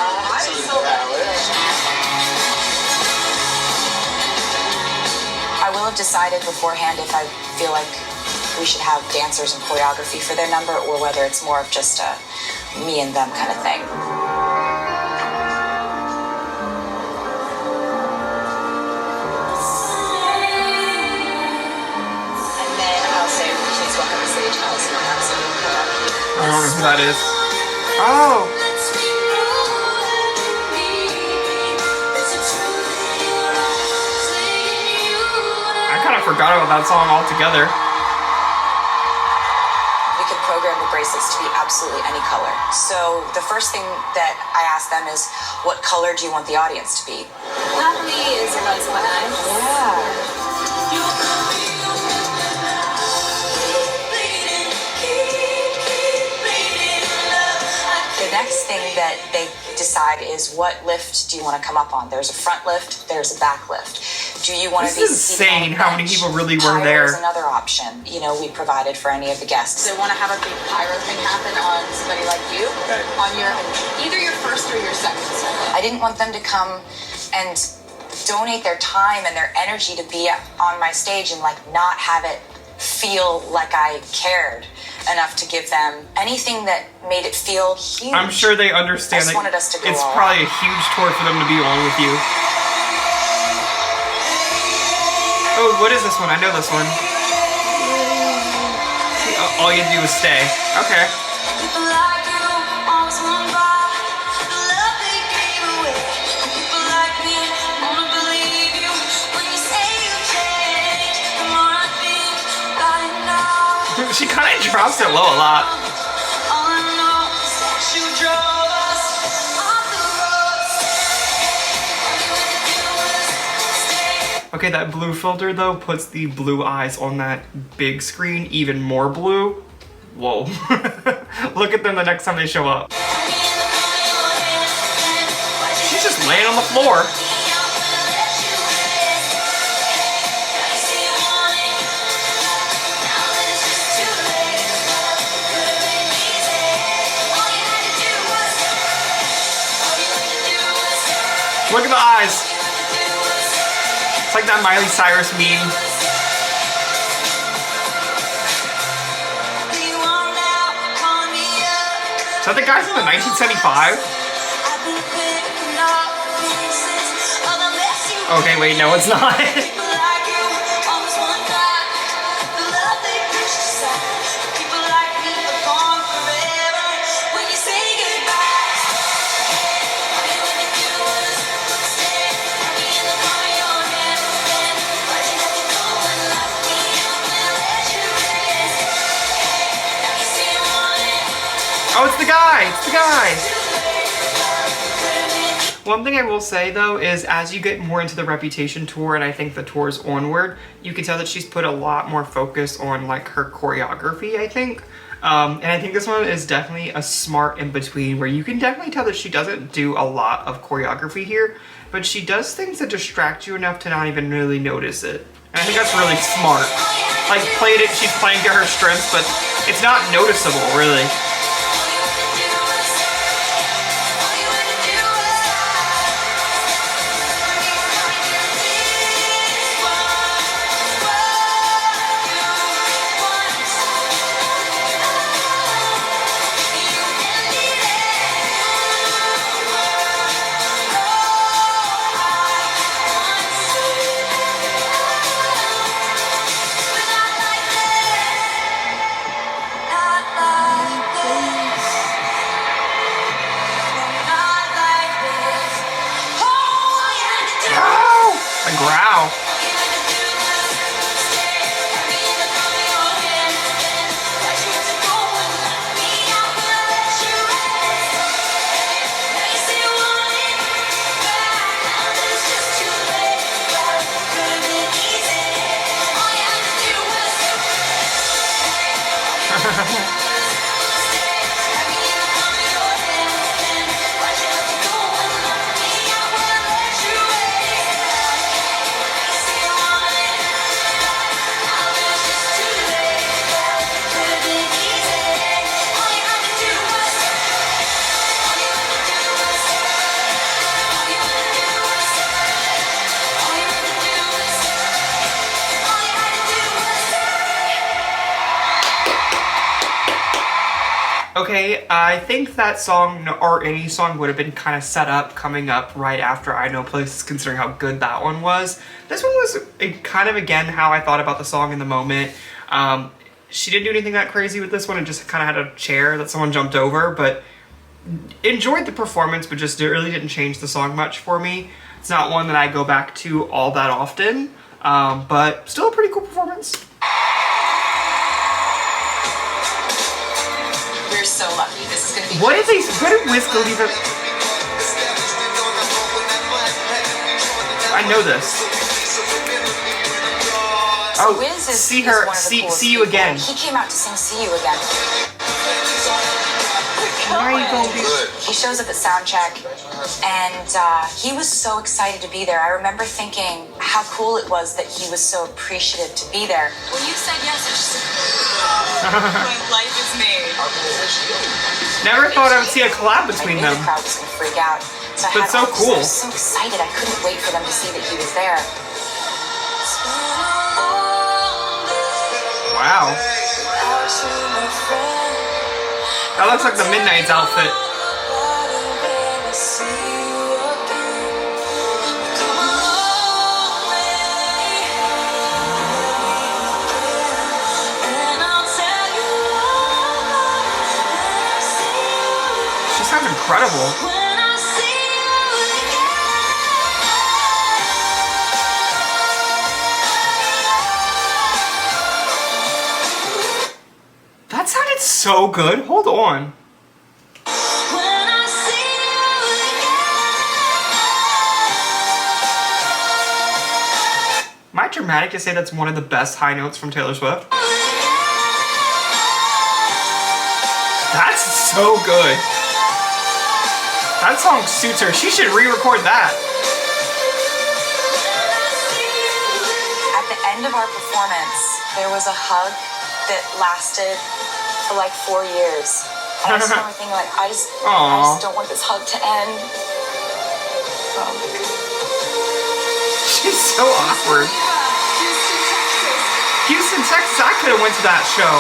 I will have decided beforehand if I feel like we should have dancers and choreography for their number, or whether it's more of just a me and them kind of thing. And then I'll say, please welcome to stage Allison and Allison. I don't know who that is. Oh. I kind of forgot about that song altogether. We could program the bracelets to be absolutely any color. So the first thing that I ask them is, what color do you want the audience to be? Lovely is a nice one. Yeah. thing that they decide is what lift do you want to come up on? There's a front lift, there's a back lift. Do you want to be This is seated on a insane how many bench? people really were Pyro there. is another option, we provided for any of the guests. They want to have a big pyro thing happen on somebody like you, Okay. on either your first or your second solo. I didn't want them to come and donate their time and their energy to be on my stage and not have it feel like I cared enough to give them anything that made it feel huge. I'm sure they understand I just that wanted us to go it's all probably out. a huge tour for them to be on with you. Oh, what is this one? I know this one. All you do is stay. Okay. People like you always want by the love they gave away. People like me wanna believe you when you say you change. The more I think about it now, She kind of drops it low a lot. all I know is that you drove us off the road. All you had to do was stay. Okay, that blue filter though puts the blue eyes on that big screen even more blue. Whoa. Look at them the next time they show up. She's just laying on the floor. Look at the eyes. It's like that Miley Cyrus meme. Is that the guy from the 1975? Okay, wait, no, it's not. Oh, it's the guy! It's the guy! One thing I will say though is as you get more into the Reputation tour and I think the tours onward, you can tell that she's put a lot more focus on her choreography, I think. And I think this one is definitely a smart in between where you can definitely tell that she doesn't do a lot of choreography here, but she does things that distract you enough to not even really notice it. And I think that's really smart. She's playing to her strengths, but it's not noticeable, really. A growl. Okay, I think that song, or any song, would have been kind of set up coming up right after I Know Places, considering how good that one was. This one was kind of, again, how I thought about the song in the moment. She didn't do anything that crazy with this one, and just kind of had a chair that someone jumped over, but enjoyed the performance, but just really didn't change the song much for me. It's not one that I go back to all that often, but still a pretty cool performance. We're so lucky. This is going to be What did Wiz Khalifa? I know this. Oh, Wiz is see is her, one of the coolest see you people. again. He came out to sing "See You Again." Why are you going to Good. He shows up at soundcheck, and he was so excited to be there. I remember thinking how cool it was that he was so appreciative to be there. When you said yes, it's just my life is made. Never thought I would see a collab I between knew them. the crowd was going to freak out. So I But had so all this- cool. I was so excited. I couldn't wait for them to see that he was there. Wow. That looks like the Midnight's outfit. She sounds incredible. That sounded so good. Hold on. Am I dramatic to say that's one of the best high notes from Taylor Swift? That's so good. That song suits her. She should re-record that. At the end of our performance, there was a hug that lasted for like 4 years. And I just remember thinking, like, I just don't want this hug to end. So. She's so awkward. Houston, Texas. I could have went to that show.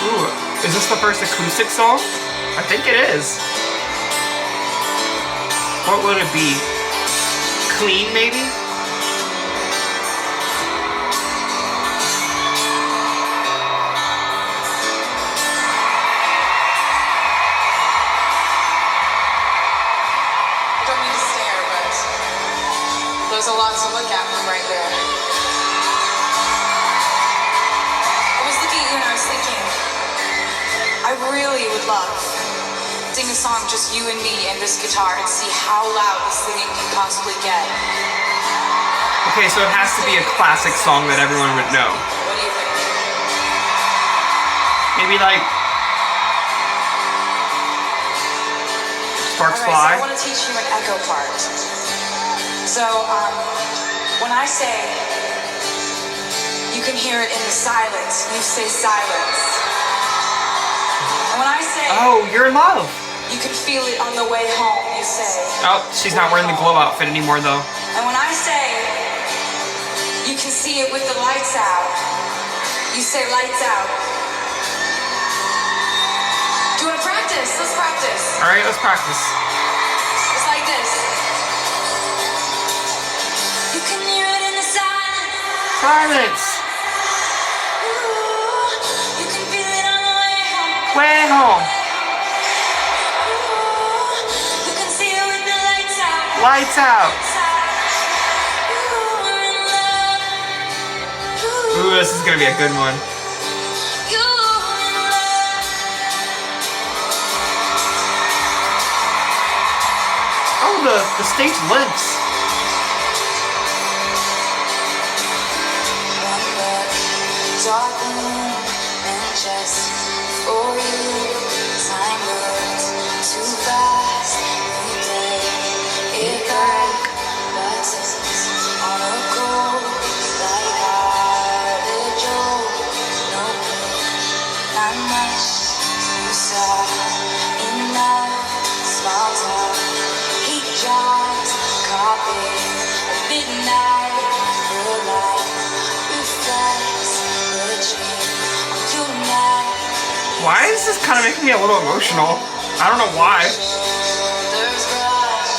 Ooh, is this the first acoustic song? I think it is. What would it be? Clean, maybe? Don't mean to stare, but there's a lot to look at from right there. I was looking at you and I was thinking, I really would love to sing a song just you and me and this guitar and see how loud the singing can possibly get. Okay, so it has to be a classic song that everyone would know. What do you think? Maybe like Sparks All right, so Fly. I want to teach you an echo part. So when I say you can hear it in the silence, you say silence. And when I say Oh, You're in Love. you can feel it on the way home, you say. Oh, she's not wearing the glow outfit anymore though. And when I say you can see it with the lights out, you say lights out. Do you want to practice? Let's practice. All right, let's practice. It's like this. You can hear it in the silence. Silence. You can feel it on the way home. Way home. You can see it with the lights out. Lights out. Ooh, this is gonna be a good one. Oh, the stage lifts. Dark room and just for you. Time moves too fast. We play it back. Buttons on a goal. Light-hearted joke. No pain, not much. You saw enough. Small talk. Heat jars. Copy. Midnight. The light reflects the dream of your night. Why is this kind of making me a little emotional? I don't know why. Shoulders brush,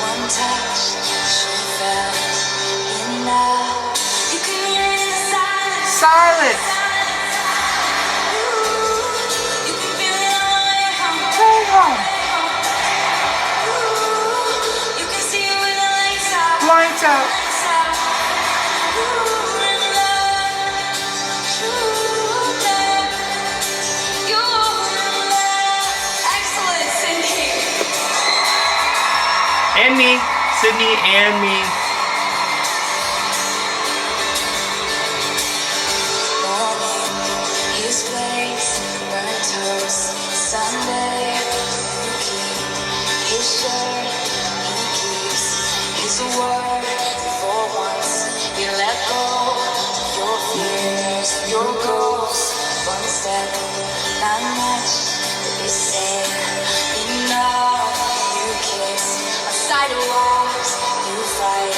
one touch, she felt enough. You can hear it in the silence. Silence. You can feel it on the way home. Way home. You can see it with the lights out. Lights out. Lights out. You're in love. True love. You're in love. Excellent, Cindy. And me. Sydney and me. your goals. One step, not much. You say enough. You kiss on sidewalks. You fight.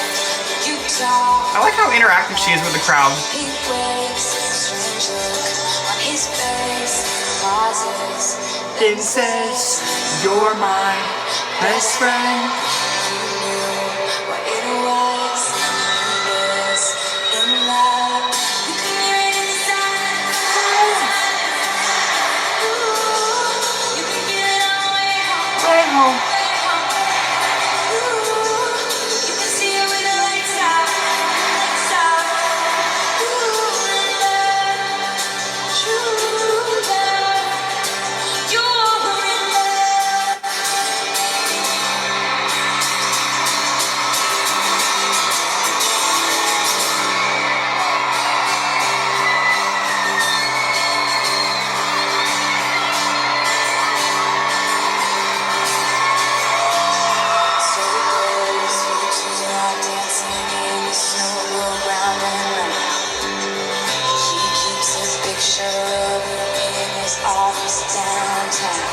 You talk. I like how interactive she is with the crowd. He wakes, strange look on his face. Pauses. Then says, "You're my best friend." You knew what it was. In love, you can hear it in the silence. Ooh, you can feel it on the way home. Way home. Ooh, you can see it with the lights out. Lights out. Ooh, love, true love. You're in love. So it goes, you two are dancing in the snow, ground and round. He keeps his picture of you in his office downtown.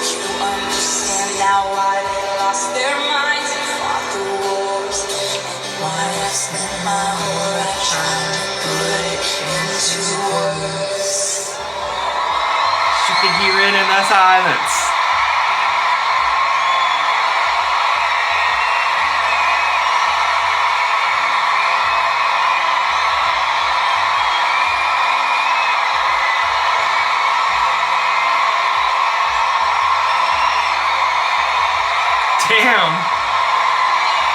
You understand now why they lost their minds and fought the wars, and why I spent my whole life trying to put it into words. She could hear it in the silence. Damn.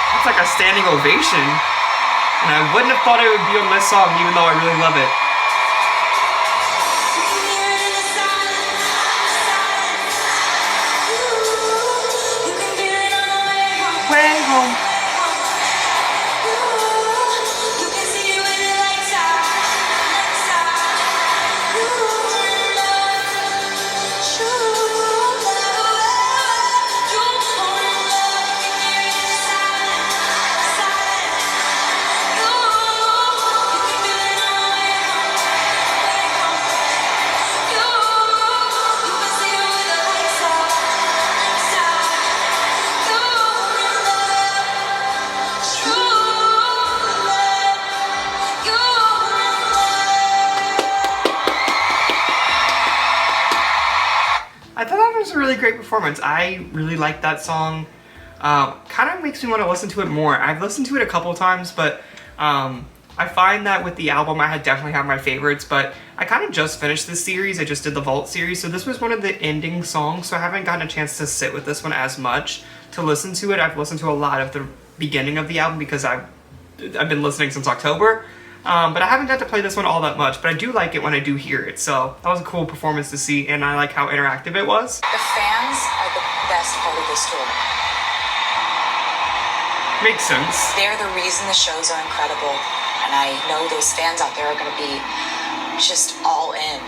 That's like a standing ovation. And I wouldn't have thought it would be on this song, even though I really love it. You can hear it in the silence. Ooh, you can feel it on the way home. Way home. Ooh, you can see it with the lights out. Lights out. Ooh, love, true love. You're in love. You can hear it in the silence. Silence. Ooh, you can feel it on the way home. Way home. You can see it with the lights out. Lights out. You're in love. True love. You're in love. I thought that was a really great performance. I really liked that song. Kind of makes me want to listen to it more. I've listened to it a couple of times, but I find that with the album, I definitely have my favorites, but I kind of just finished this series. I just did the Vault series, so this was one of the ending songs, so I haven't gotten a chance to sit with this one as much to listen to it. I've listened to a lot of the beginning of the album because I've been listening since October, but I haven't got to play this one all that much, but I do like it when I do hear it, so that was a cool performance to see, and I like how interactive it was. The fans are the best part of this tour. Makes sense. They're the reason the shows are incredible, and I know those fans out there are going to be just all in.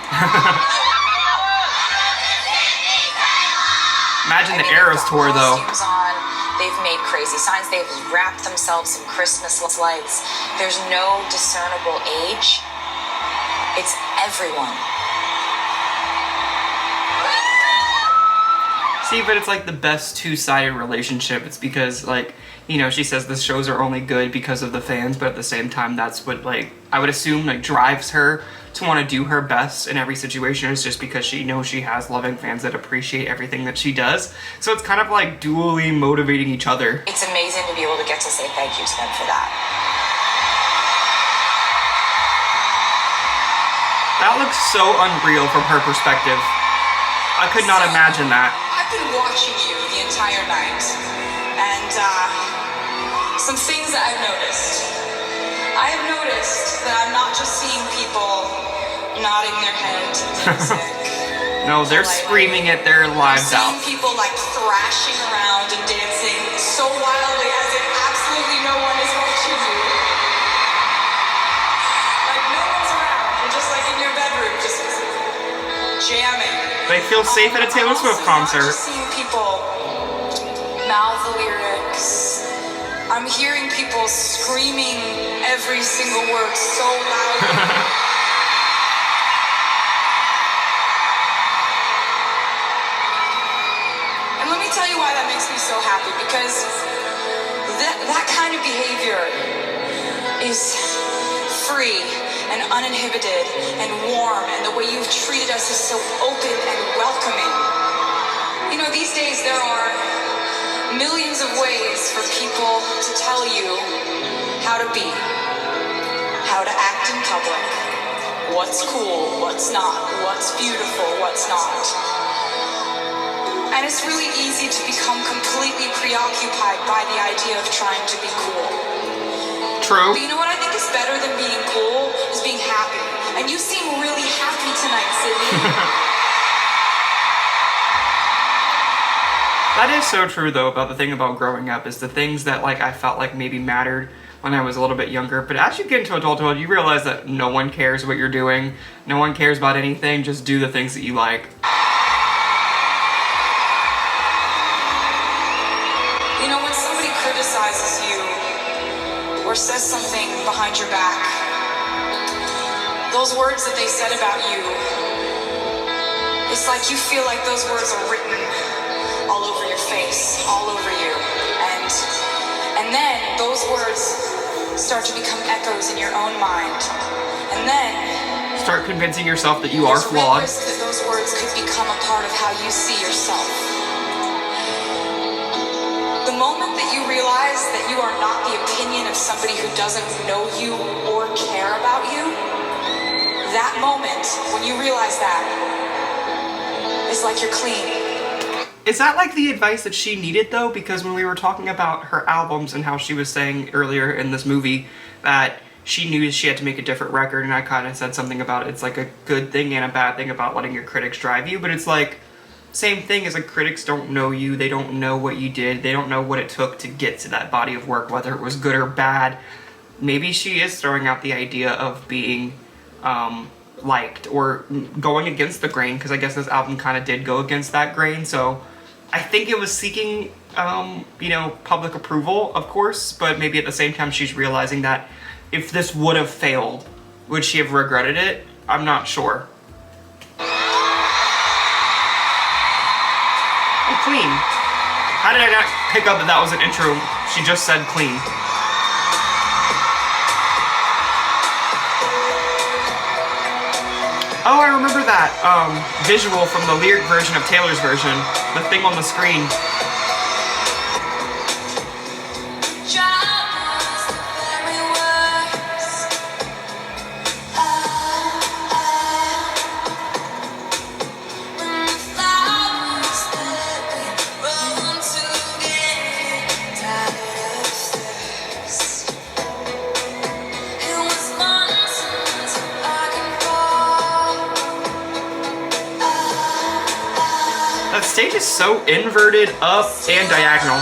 Imagine the they've Eras got tour, though. costumes on, they've made crazy signs, they've wrapped themselves in Christmas lights. There's no discernible age. It's everyone. See, but it's like the best two-sided relationship. It's because, like, you know, she says the shows are only good because of the fans, but at the same time, that's what, like, I would assume, like, drives her to want to do her best in every situation, is just because she knows she has loving fans that appreciate everything that she does. So it's kind of like dually motivating each other. It's amazing to be able to get to say thank you to them for that. That looks so unreal from her perspective. I could not imagine that. I've been watching you the entire night, and some things that I've noticed. I have noticed that I'm not just seeing people nodding their head to music. No, they're screaming at their lives I'm out. seeing people like thrashing around and dancing so wildly as if absolutely no one is watching you. Like no one's around. You're just like in your bedroom, just jamming. They feel safe at a Taylor Swift concert. I'm just seeing people mouth the lyrics. I'm hearing people screaming every single word so loudly. makes me so happy because that kind of behavior is free and uninhibited and warm, and the way you've treated us is so open and welcoming. You know, these days there are millions of ways for people to tell you how to be, how to act in public, what's cool, what's not, what's beautiful, what's not. And it's really easy to become completely preoccupied by the idea of trying to be cool. True. But you know what I think is better than being cool is being happy. And you seem really happy tonight, Sydney. That is so true, though, about the thing about growing up, is the things that, like, I felt like maybe mattered when I was a little bit younger. But as you get into adulthood, you realize that no one cares what you're doing. No one cares about anything. Just do the things that you like. You know, when somebody criticizes you or says something behind your back, those words that they said about you, it's like you feel like those words are written all over your face, all over you. And then those words start to become echoes in your own mind. And then Start convincing yourself that you are there's real flawed. risk that those words could become a part of how you see yourself. The moment that you realize that you are not the opinion of somebody who doesn't know you or care about you, that moment, when you realize that, is like you're clean. Is that like the advice that she needed, though? Because when we were talking about her albums and how she was saying earlier in this movie that she knew she had to make a different record, and I kind of said something about it's like a good thing and a bad thing about letting your critics drive you, but it's like same thing as like critics don't know you, they don't know what you did, they don't know what it took to get to that body of work, whether it was good or bad. Maybe she is throwing out the idea of being liked or going against the grain, because I guess this album kind of did go against that grain. So I think it was seeking public approval, of course, but maybe at the same time she's realizing that if this would have failed, would she have regretted it? I'm not sure. Oh, clean. How did I not pick up that was an intro? She just said clean. Oh, I remember that visual from the lyric version of Taylor's version. The thing on the screen. That stage is so inverted, up, and diagonal.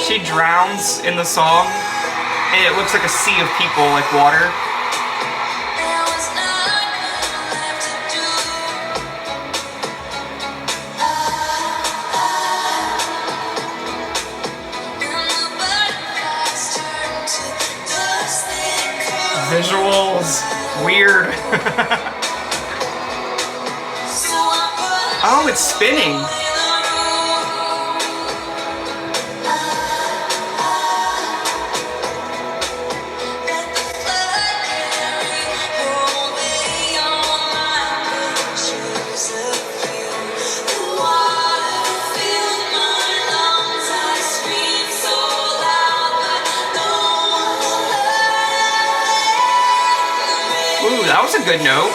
She drowns in the song, and it looks like a sea of people, like water. Visuals, weird. Oh, it's spinning. Ooh, that was a good note.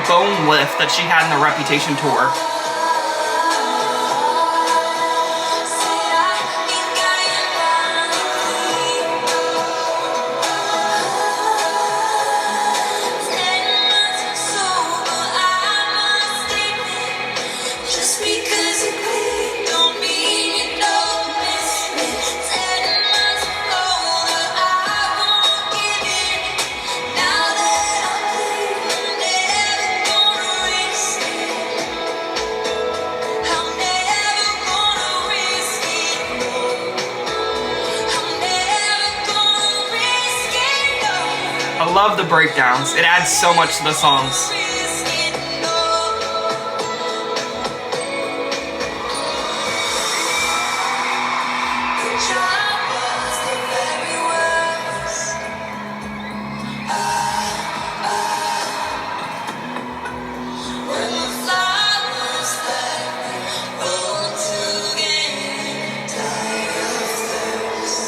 bone lift that she had in the Reputation tour. Just because you bleed don't mean you don't miss me. 10 months older, I won't give in. Now that I'm clean, never gonna risk it. I'm never gonna risk it, no. I'm never gonna risk it, no. I love the breakdowns. It adds so much to the songs. Risk it, no. The job was the very worst. When the flowers that roll together die of thirst.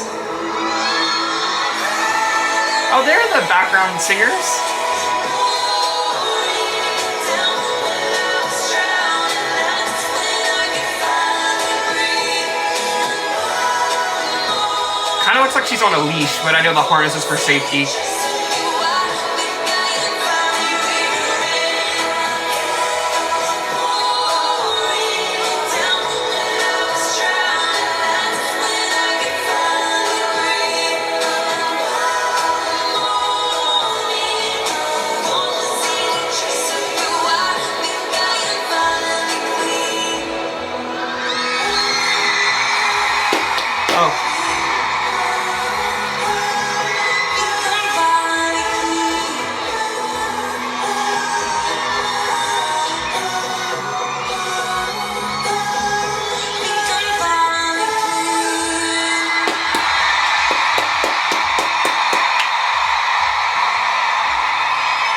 Oh, they're the background singers. Down when I was drowning, that's when I could finally breathe. Kind of looks like she's on a leash, but I know the harness is for safety. Just knew I think I could finally breathe. Down when I was drowning, that's when I could finally breathe. Just knew I think I could finally clean. Oh,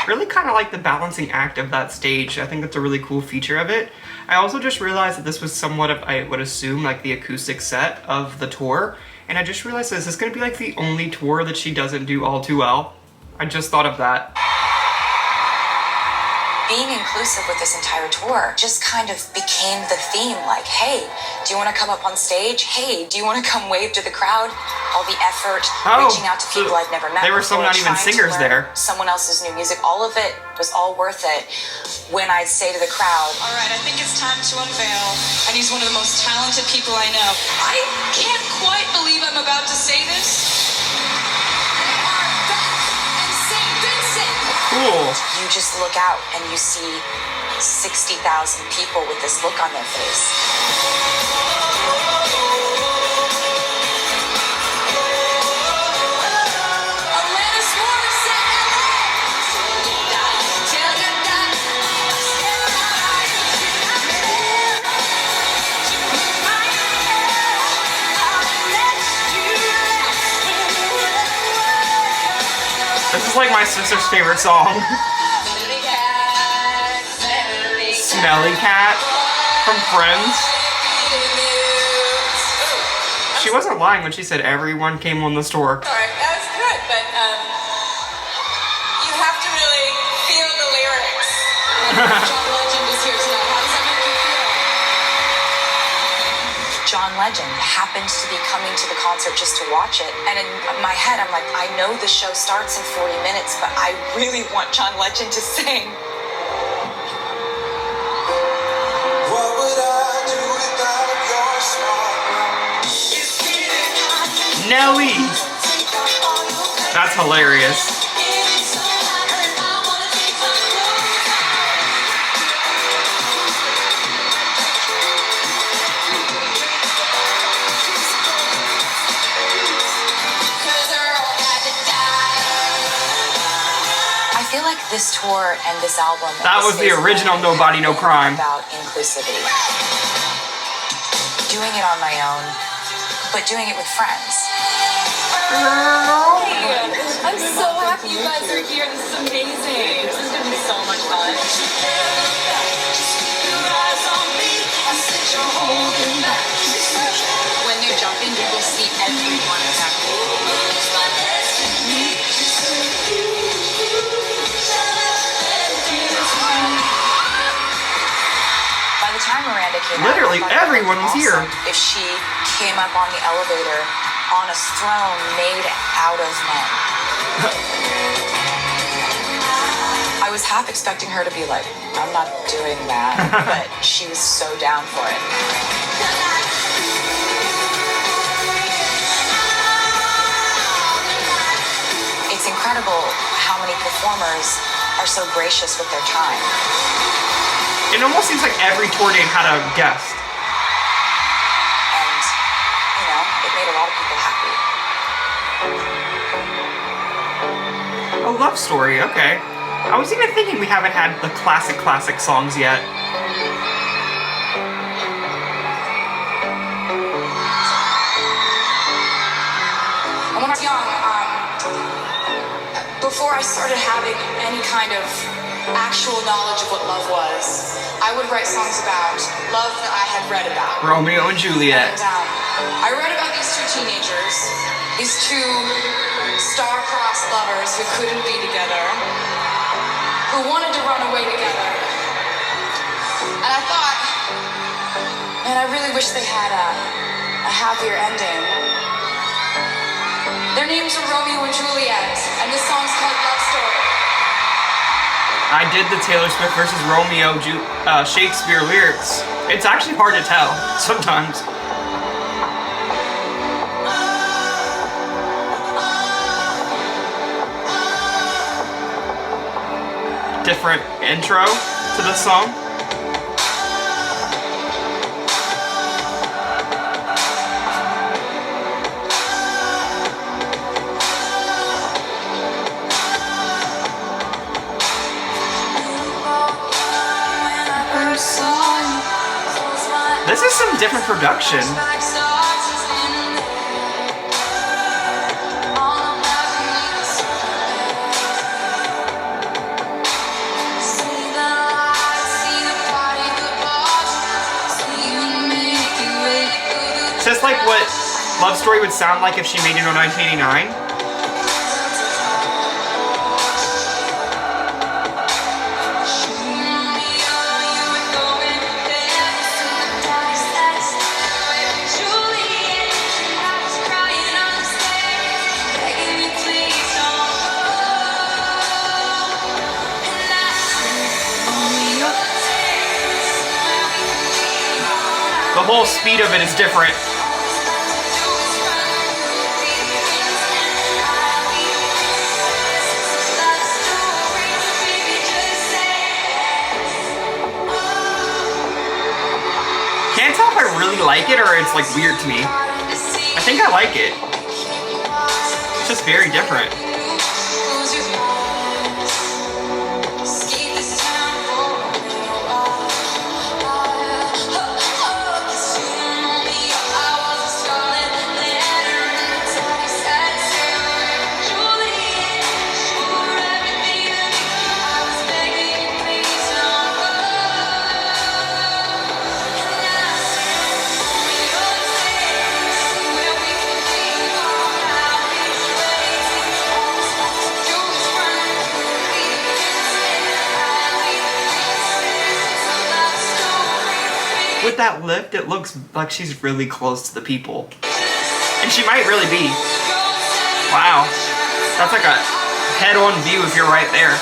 really kind of like the balancing act of that stage. I think that's a really cool feature of it. I also just realized that this was somewhat of, I would assume, like the acoustic set of the tour. And I just realized this is going to be like the only tour that she doesn't do all too well. I just thought of that. Being inclusive with this entire tour just kind of became the theme. Like, hey, do you want to come up on stage? Hey, do you want to come wave to the crowd? All the effort, Oh, reaching out to so people I've never met. there were some before, not even trying to singers learn there. Someone else's new music. All of it was all worth it when I'd say to the crowd, All right, I think it's time to unveil. And he's one of the most talented people I know. I can't quite believe I'm about to say this. They are back in St. Vincent. Cool. you just look out and you see 60,000 people with this look on their face. Alanis Morissette, This is like my sister's favorite song. Smelly Cat from Friends. She wasn't lying when she said everyone came on the store. Alright, that was good, but you have to really feel the lyrics. John Legend is here tonight. How does that make you feel? John Legend happens to be coming to the concert just to watch it. And in my head, I'm like, I know the show starts in 40 minutes, but I really want John Legend to sing. What would I do without your smile? Nelly! That's hilarious. I feel like this tour and this album. and That this was the phase of original my life Nobody, No have been Crime. About inclusivity. Doing it on my own, but doing it with friends. I'm so happy you guys are here. This is amazing. This is going to be so much fun. When they're jumping, you will see everyone exactly. Amanda came Literally out, I thought it everyone would was be here. awesome if she came up on the elevator on a throne made out of men. I was half expecting her to be like, I'm not doing that, but she was so down for it. It's incredible how many performers are so gracious with their time. It almost seems like every tour date had a guest. And, you know, it made a lot of people happy. A love story, okay. I was even thinking we haven't had the classic songs yet. And when I was young, before I started having any kind of actual knowledge of what love was, I would write songs about love that I had read about. Romeo and Juliet. And I read about these two teenagers, these two star-crossed lovers who couldn't be together, who wanted to run away together. And I thought, man, I really wish they had a happier ending. Their names are Romeo and Juliet, and this song's called Love Story. I did the Taylor Swift versus Romeo Shakespeare lyrics. It's actually hard to tell sometimes. Different intro to the song. This is some different production. Is this like what Love Story would sound like if she made it in 1989? The whole speed of it is different. Can't tell if I really like it or it's like weird to me. I think I like it. It's just very different. With that lift, it looks like she's really close to the people. And she might really be. Wow. That's like a head-on view if you're right there.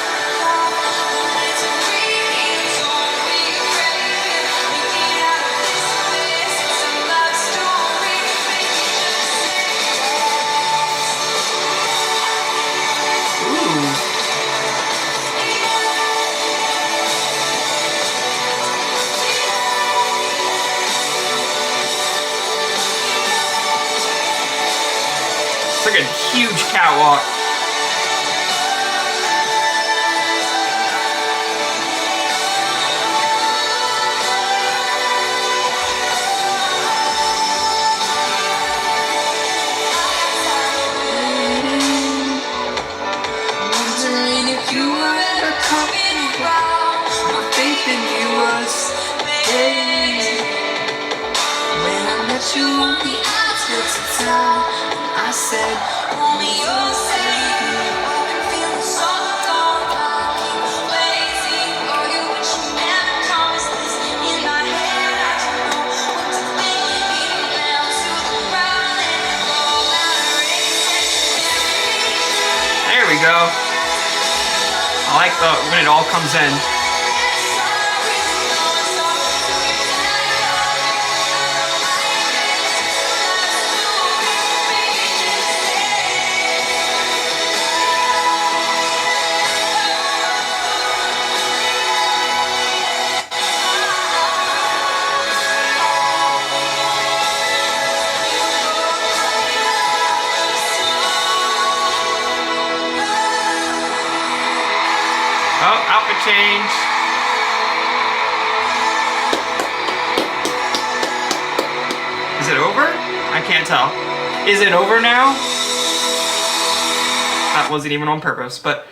It's like a huge catwalk. Wondering if you were ever coming around. My faith in you was fading. When I met you on the outskirts of town, I said, Romeo, save me. I've been feeling so alone. I keep waiting for you, but you never promised this. In my head, I when it all comes in. Oh, outfit change. Is it over? I can't tell. Is it over now? That wasn't even on purpose, but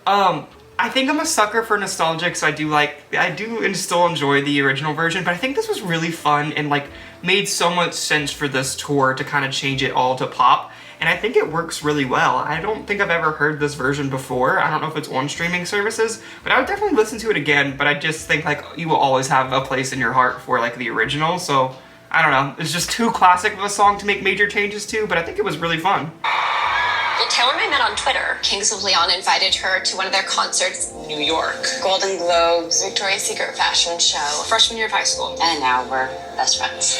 I think I'm a sucker for nostalgic, so I do and still enjoy the original version, but I think this was really fun and like made so much sense for this tour to kind of change it all to pop. And I think it works really well. I don't think I've ever heard this version before. I don't know if it's on streaming services, but I would definitely listen to it again. But I just think like you will always have a place in your heart for like the original. So I don't know. It's just too classic of a song to make major changes to, but I think it was really fun. Well, Taylor and I met on Twitter. Kings of Leon invited her to one of their concerts in New York. Golden Globes, Victoria's Secret fashion show, freshman year of high school. And now we're best friends.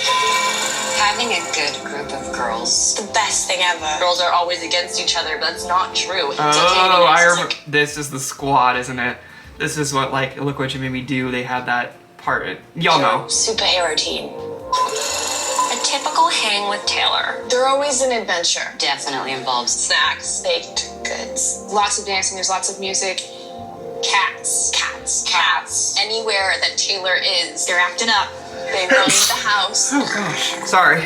Having a good group of girls. The best thing ever. Girls are always against each other, but that's not true. Oh, I remember. This is the squad, isn't it? This is what, like, Look What You Made Me Do. They had that part. Y'all know. Superhero team. A typical hang with Taylor. They're always an adventure. Definitely involves Snacks. Baked goods. Lots of dancing, there's lots of music. Cats. Anywhere that Taylor is, they're acting up. They run the house. Oh gosh. Sorry.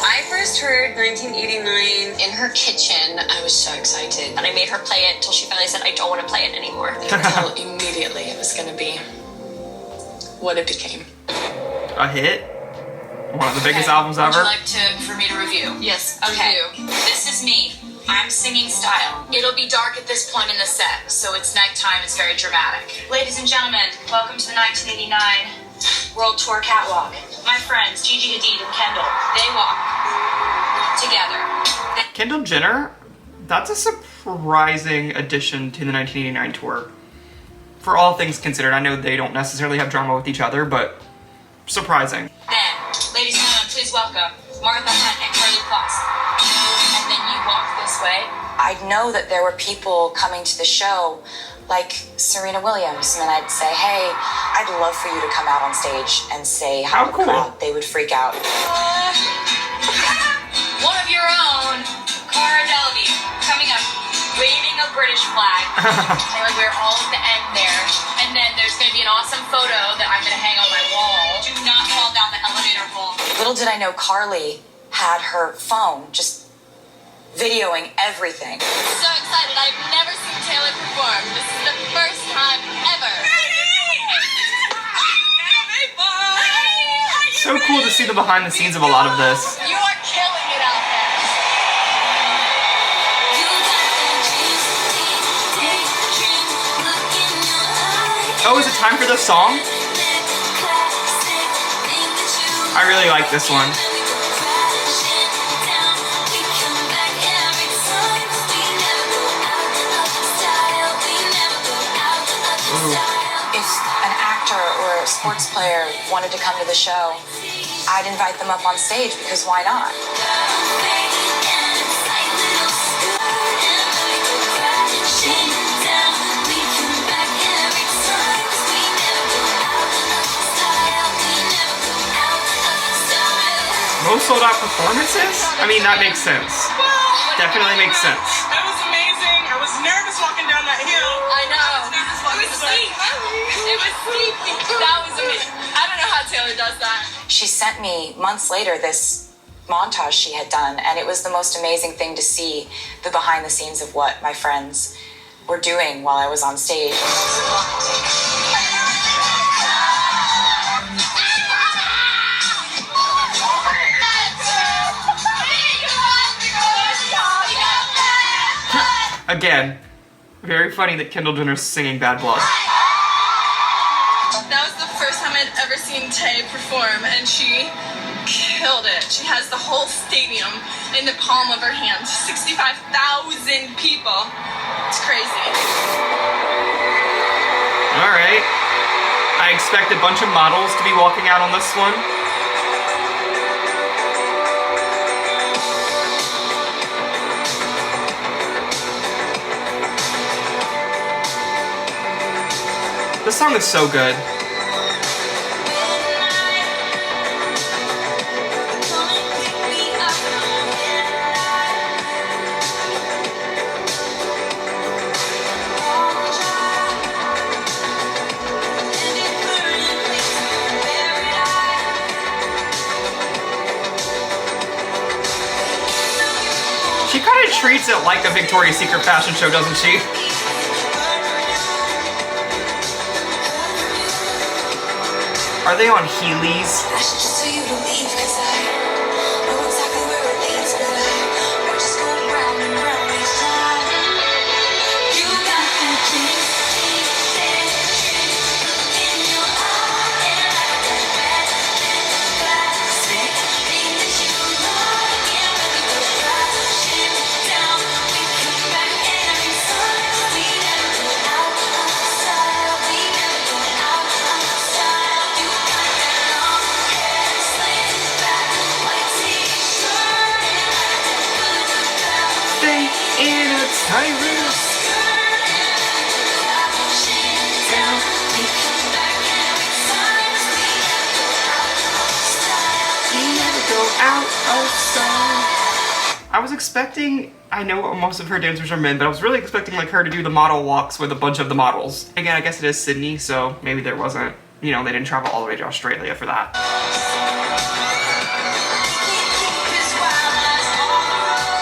I first heard 1989 in her kitchen. I was so excited. And I made her play it until she finally said, I don't want to play it anymore. Until immediately it was gonna be what it became. A hit? One of the biggest albums ever? Would you like for me to review? Yes, Okay. review. This is me. I'm singing style. It'll be dark at this point in the set, so it's nighttime. It's very dramatic. Ladies and gentlemen, welcome to the 1989 World Tour Catwalk. My friends, Gigi Hadid and Kendall, they walk together. Kendall Jenner? That's a surprising addition to the 1989 tour. For all things considered, I know they don't necessarily have drama with each other, but surprising. Then, ladies and gentlemen, please welcome Martha Hunt and Carly Kloss. And then you walk this way. I know that there were people coming to the show like Serena Williams, and then I'd say, hey, I'd love for you to come out on stage and say hi How to the cool. crowd. They would freak out. One of your own, Cara Delevingne, coming up, waving a British flag. And like we're all at the end there. And then there's gonna be an awesome photo that I'm gonna hang on my wall. Do not fall down the elevator hole. Little did I know Carly had her phone just videoing everything. So excited. I've never seen Taylor perform. This is the first time ever. So cool to see the behind the scenes of a lot of this. You are killing it out there. Oh, is it time for this song? I really like this one. If an actor or a sports player wanted to come to the show, I'd invite them up on stage because why not? Most sold out performances? I mean, that makes sense. Definitely makes sense. That was amazing. I was nervous walking down that hill. I know. It was steep. It was steep. That was amazing. I don't know how Taylor does that. She sent me months later this montage she had done, and it was the most amazing thing to see the behind the scenes of what my friends were doing while I was on stage. Again, very funny that Kendall Jenner's singing Bad Blood. That was the first time I'd ever seen Tay perform, and she killed it. She has the whole stadium in the palm of her hand. 65,000 people. It's crazy. Alright. I expect a bunch of models to be walking out on this one. This song is so good. She kind of treats it like a Victoria's Secret fashion show, doesn't she? Are they on Heelys? I should just tell you to leave, 'cause I know exactly where it leads, but we're just going round and round each time. You got that dream in your eye, and I got that plastic thing that you like, and when we go crashing down, we come back every time. We never go out of style, we never go out of style. You got that long hair slicked back, white t-shirt, and I got good velvet They in a tyrant. crashing down. We come back every time. We never go out of style. We never Go out of style. I was expecting, I know most of her dancers are men, but I was really expecting like her to do the model walks with a bunch of the models. Again, I guess it is Sydney, so maybe there wasn't, you know, they didn't travel all the way to Australia for that. keep his wild eyes on the road.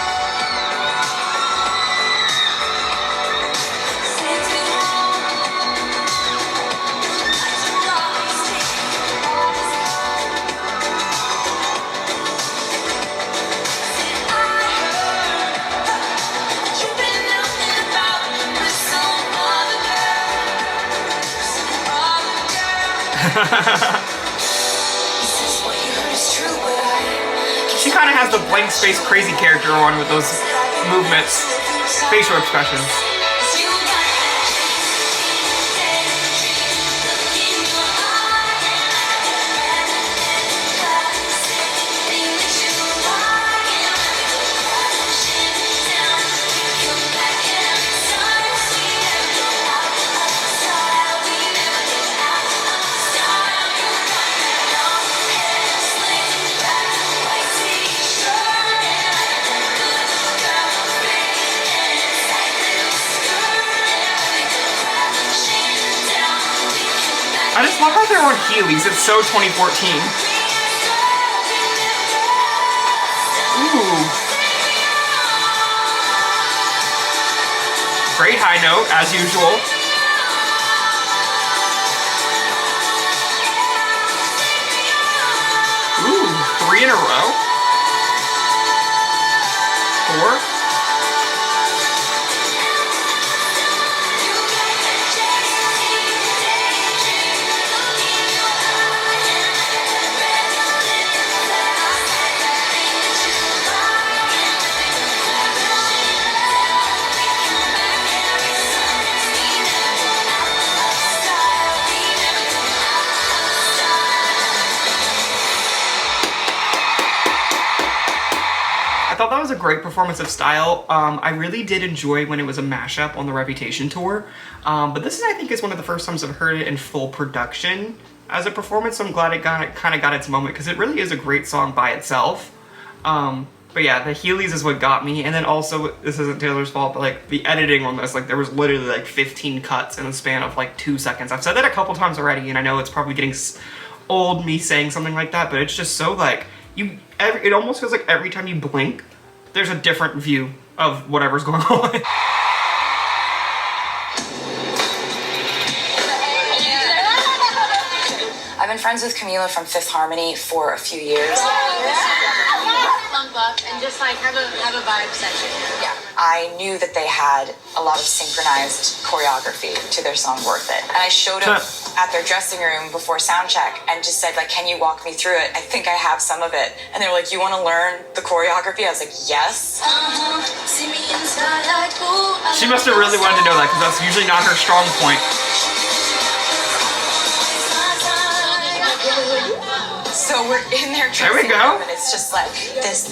Send him home like the robbers taking all his gold. Said I heard that you've been out and about with some other girl. He says what you heard is true, but She kind of has the blank space crazy character on with those movements, facial expressions. You got that daydream look in your eye, and I got that plastic thing that you like, and when we go crashing down, we come back every time. We never go out of style, we never go out of style. You got that long hair slicked back, white t-shirt, and I got that good velvet and tight little skirt, and when we go crashing down, we come back. I just love how they're on Heelys, it's so 2014. Ooh. Great high note, as usual. Ooh, 3 in a row. 4. I thought that was a great performance of style. I really did enjoy when it was a mashup on the Reputation tour, but this is, I think, is one of the first times I've heard it in full production as a performance, so I'm glad it kind of got its moment, because it really is a great song by itself. But yeah, the Heelys is what got me, and then also, this isn't Taylor's fault, but like the editing on this, like there was literally like 15 cuts in the span of like 2 seconds. I've said that a couple times already, and I know it's probably getting old me saying something like that, but it's just so like, it almost feels like every time you blink, there's a different view of whatever's going on. I've been friends with Camila from Fifth Harmony for a few years. jump up and just like have a vibe session. Yeah, I knew that they had a lot of synchronized choreography to their song Worth It. And I showed up at their dressing room before sound check and just said, like, can you walk me through it? I think I have some of it. And they were like, you want to learn the choreography? I was like, yes. She must have really wanted to know that because that's usually not her strong point. So we're in their There we dressing go. room and it's just like this,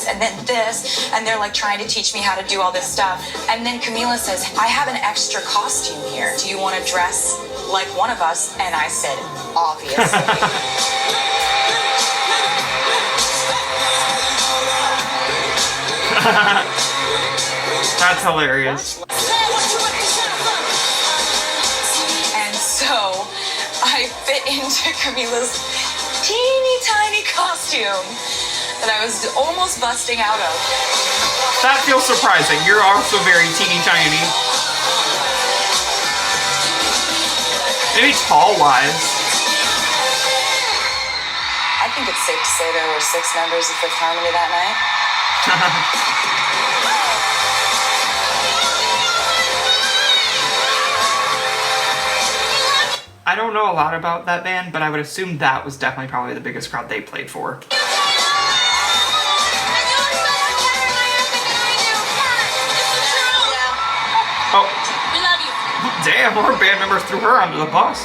and then this. And they're like trying to teach me how to do all this stuff. And then Camila says, I have an extra costume here. Do you want to dress like one of us? And I said, obviously. That's hilarious. And so I fit into Camila's teeny tiny costume that I was almost busting out of. That feels surprising. You're also very teeny tiny. Maybe tall-wise. I think it's safe to say there were 6 members of Fifth Harmony that night. I don't know a lot about that band, but I would assume that was definitely probably the biggest crowd they played for. Oh. We love you. Damn, her band members threw her under the bus.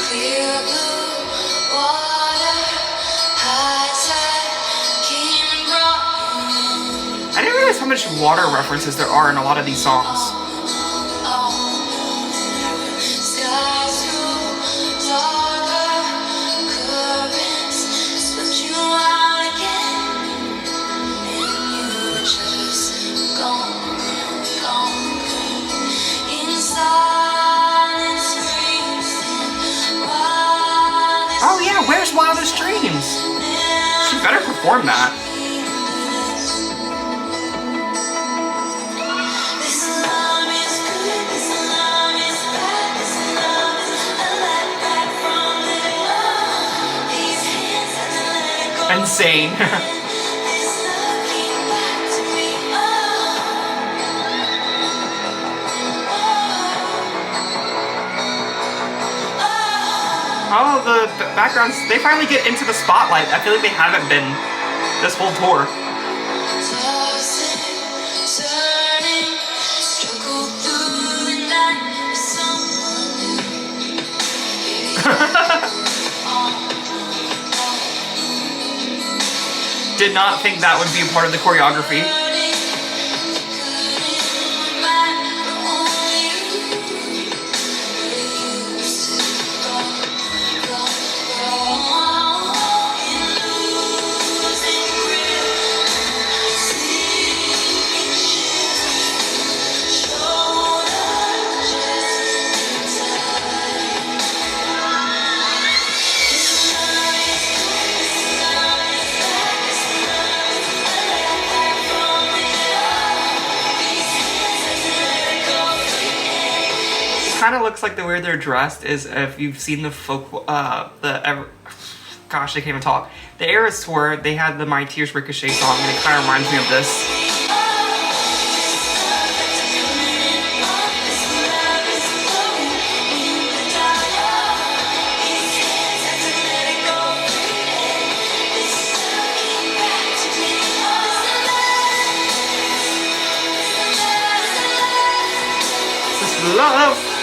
Clear blue water, high tide came and brought I didn't realize how much water references there are in a lot of these songs. skies through darker currents, swept you out again, and you were just gone. In silence, Oh yeah, where's Wildest Dreams? She better perform that. this love is good, this love is bad, this love is a let back from it all. These hands had to let it go. Insane. This love came back to me. Oh, the backgrounds, they finally get into the spotlight. I feel like they haven't been this whole tour. Tossing, turning, struggle through the night with someone new. Did not think that would be a part of the choreography. Kind of looks like the way they're dressed is if you've seen the folk, gosh, I can't even talk. The Eras tour, they had the My Tears Ricochet song, and it kind of reminds me of this. This love.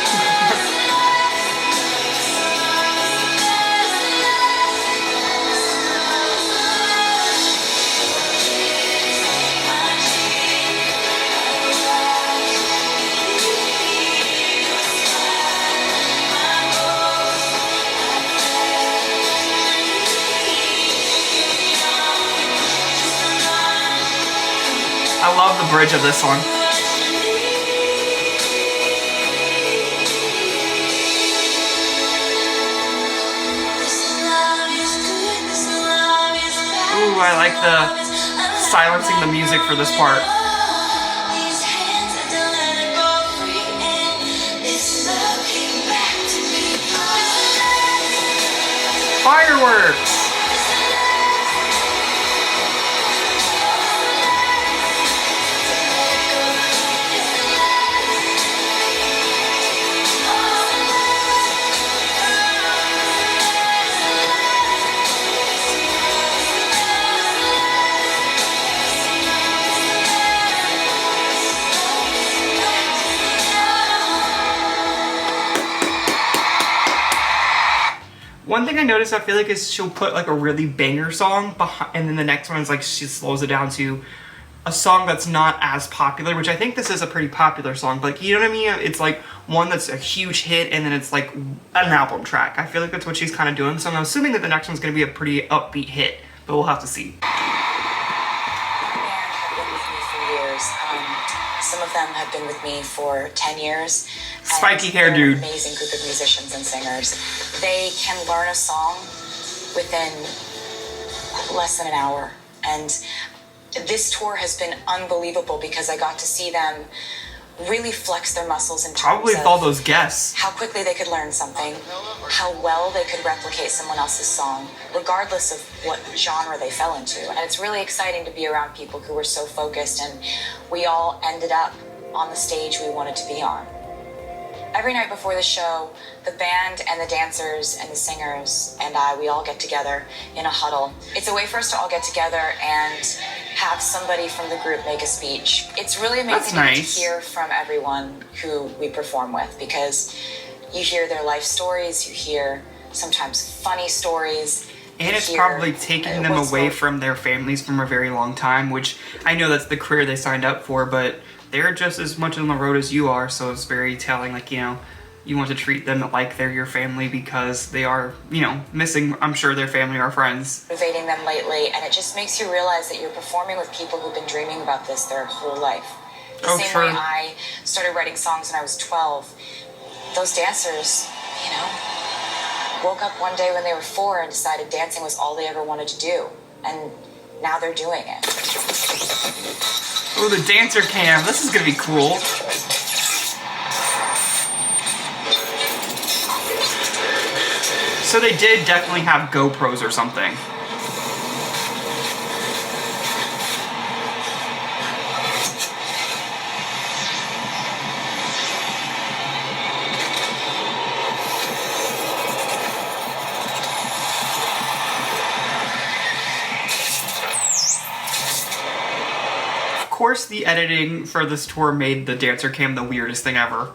I I love the bridge of this one. Ooh, I like the silencing the music for this part. Fireworks! One thing I noticed, I feel like, is she'll put like a really banger song behind, and then the next one is like she slows it down to a song that's not as popular, which I think this is a pretty popular song, but like, you know what I mean? It's like one that's a huge hit, and then it's like an album track. I feel like that's what she's kind of doing, so I'm assuming that the next one's going to be a pretty upbeat hit, but we'll have to see. Some of them have been with me for 10 years. Spiky hair dude. Amazing group of musicians and singers. They can learn a song within less than an hour. And this tour has been unbelievable because I got to see them really flex their muscles in terms Probably with of all those guests. how quickly they could learn something, how well they could replicate someone else's song, regardless of what genre they fell into. And it's really exciting to be around people who were so focused, and we all ended up on the stage we wanted to be on. Every night before the show, the band and the dancers and the singers and we all get together in a huddle. It's a way for us to all get together and have somebody from the group make a speech. It's really amazing to hear from everyone who we perform with, because you hear their life stories, you hear sometimes funny stories. And it's probably taking them away from their families from a very long time, which I know that's the career they signed up for, but they're just as much on the road as you are, so it's very telling, like, you know, you want to treat them like they're your family because they are, you know, missing, I'm sure, their family or friends. Motivating them lately, and it just makes you realize that you're performing with people who've been dreaming about this their whole life. The same way I started writing songs when I was 12. Those dancers, you know, woke up one day when they were 4 and decided dancing was all they ever wanted to do, and now they're doing it. Oh, the dancer cam. This is gonna be cool. So they did definitely have GoPros or something. Of course, the editing for this tour made the dancer cam the weirdest thing ever.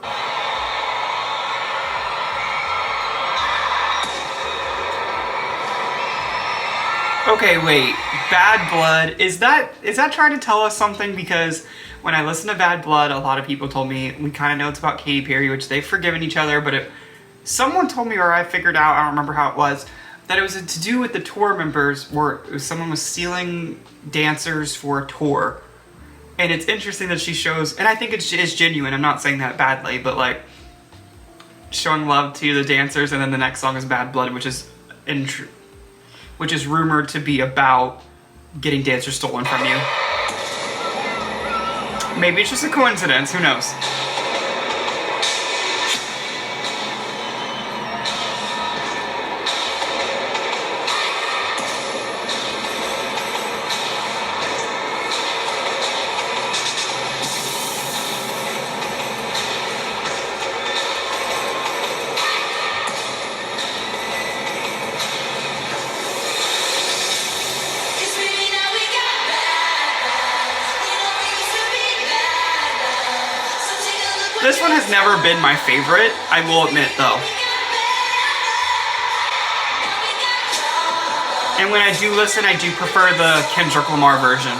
Okay, wait. Bad Blood, is that trying to tell us something? Because when I listened to Bad Blood, a lot of people told me, we kind of know it's about Katy Perry, which they've forgiven each other, but someone told me, or I figured out, I don't remember how it was, that it was to do with the tour members, where someone was stealing dancers for a tour. And it's interesting that she shows, and I think it's genuine, I'm not saying that badly, but like, showing love to the dancers, and then the next song is Bad Blood, which is rumored to be about getting dancers stolen from you. Maybe it's just a coincidence, who knows? This one has never been my favorite, I will admit, though. And when I do listen, I do prefer the Kendrick Lamar version.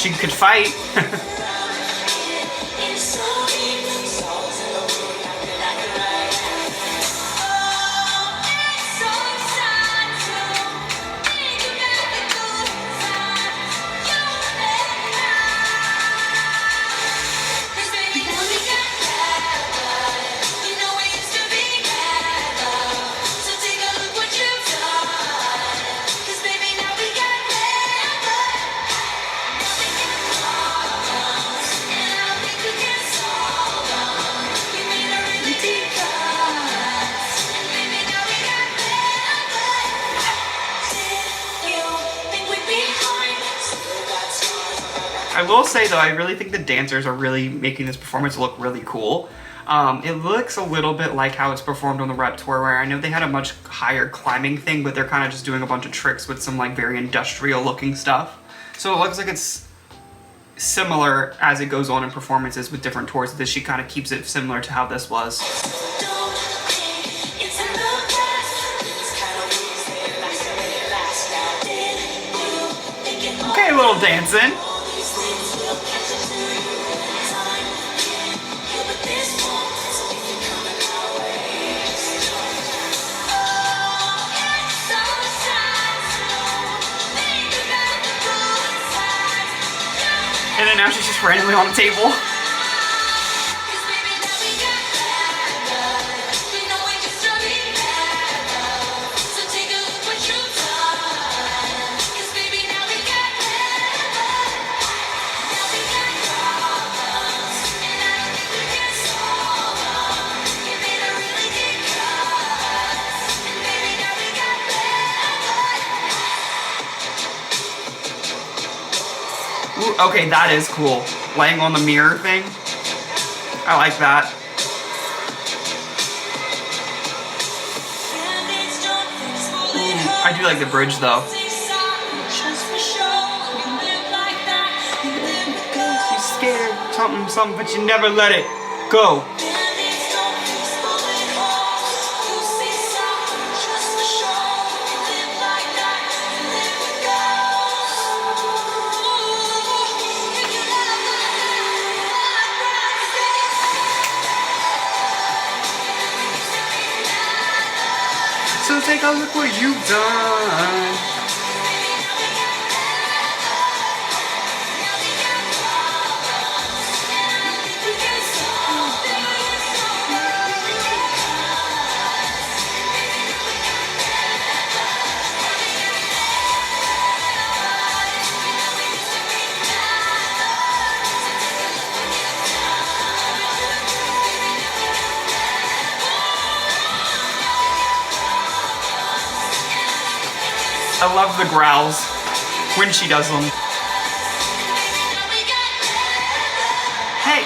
she could fight. I will say though, I really think the dancers are really making this performance look really cool. It looks a little bit like how it's performed on the rep tour, where I know they had a much higher climbing thing, but they're kind of just doing a bunch of tricks with some like very industrial looking stuff. So it looks like it's similar as it goes on in performances with different tours. This, she kind of keeps it similar to how this was. Okay, a little dancing. And then now she's just randomly on the table. Ooh, okay, that is cool. Laying on the mirror thing. I like that. Ooh, I do like the bridge though. You're scared, something, but you never let it go. So take a look what you've done. I love the growls when she does them. Hey!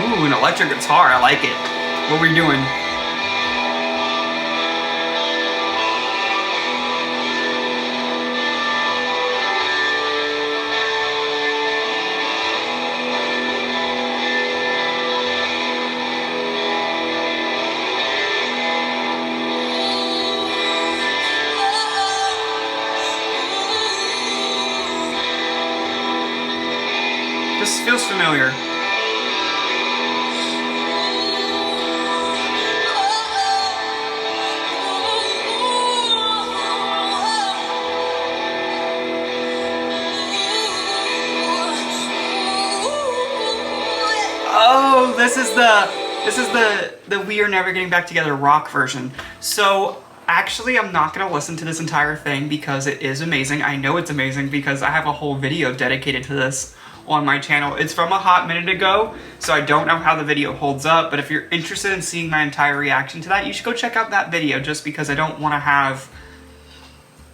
Ooh, an electric guitar, I like it. What are we doing? This feels familiar. Oh, this is the We Are Never Getting Back Together rock version. So actually, I'm not gonna listen to this entire thing because it is amazing. I know it's amazing because I have a whole video dedicated to this on my channel. It's from a hot minute ago, so I don't know how the video holds up, but if you're interested in seeing my entire reaction to that, you should go check out that video, just because I don't want to have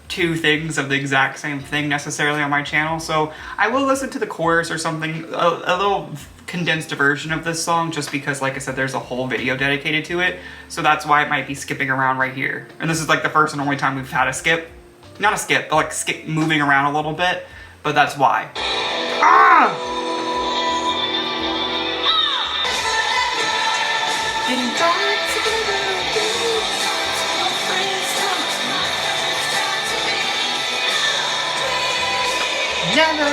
two things of the exact same thing necessarily on my channel. So I will listen to the chorus or something, a little condensed version of this song, just because, like I said, there's a whole video dedicated to it, so that's why it might be skipping around right here. And this is like the first and only time we've had a skip. Not a skip, but like skip moving around a little bit, but that's why. Ah! Getting back together. Never.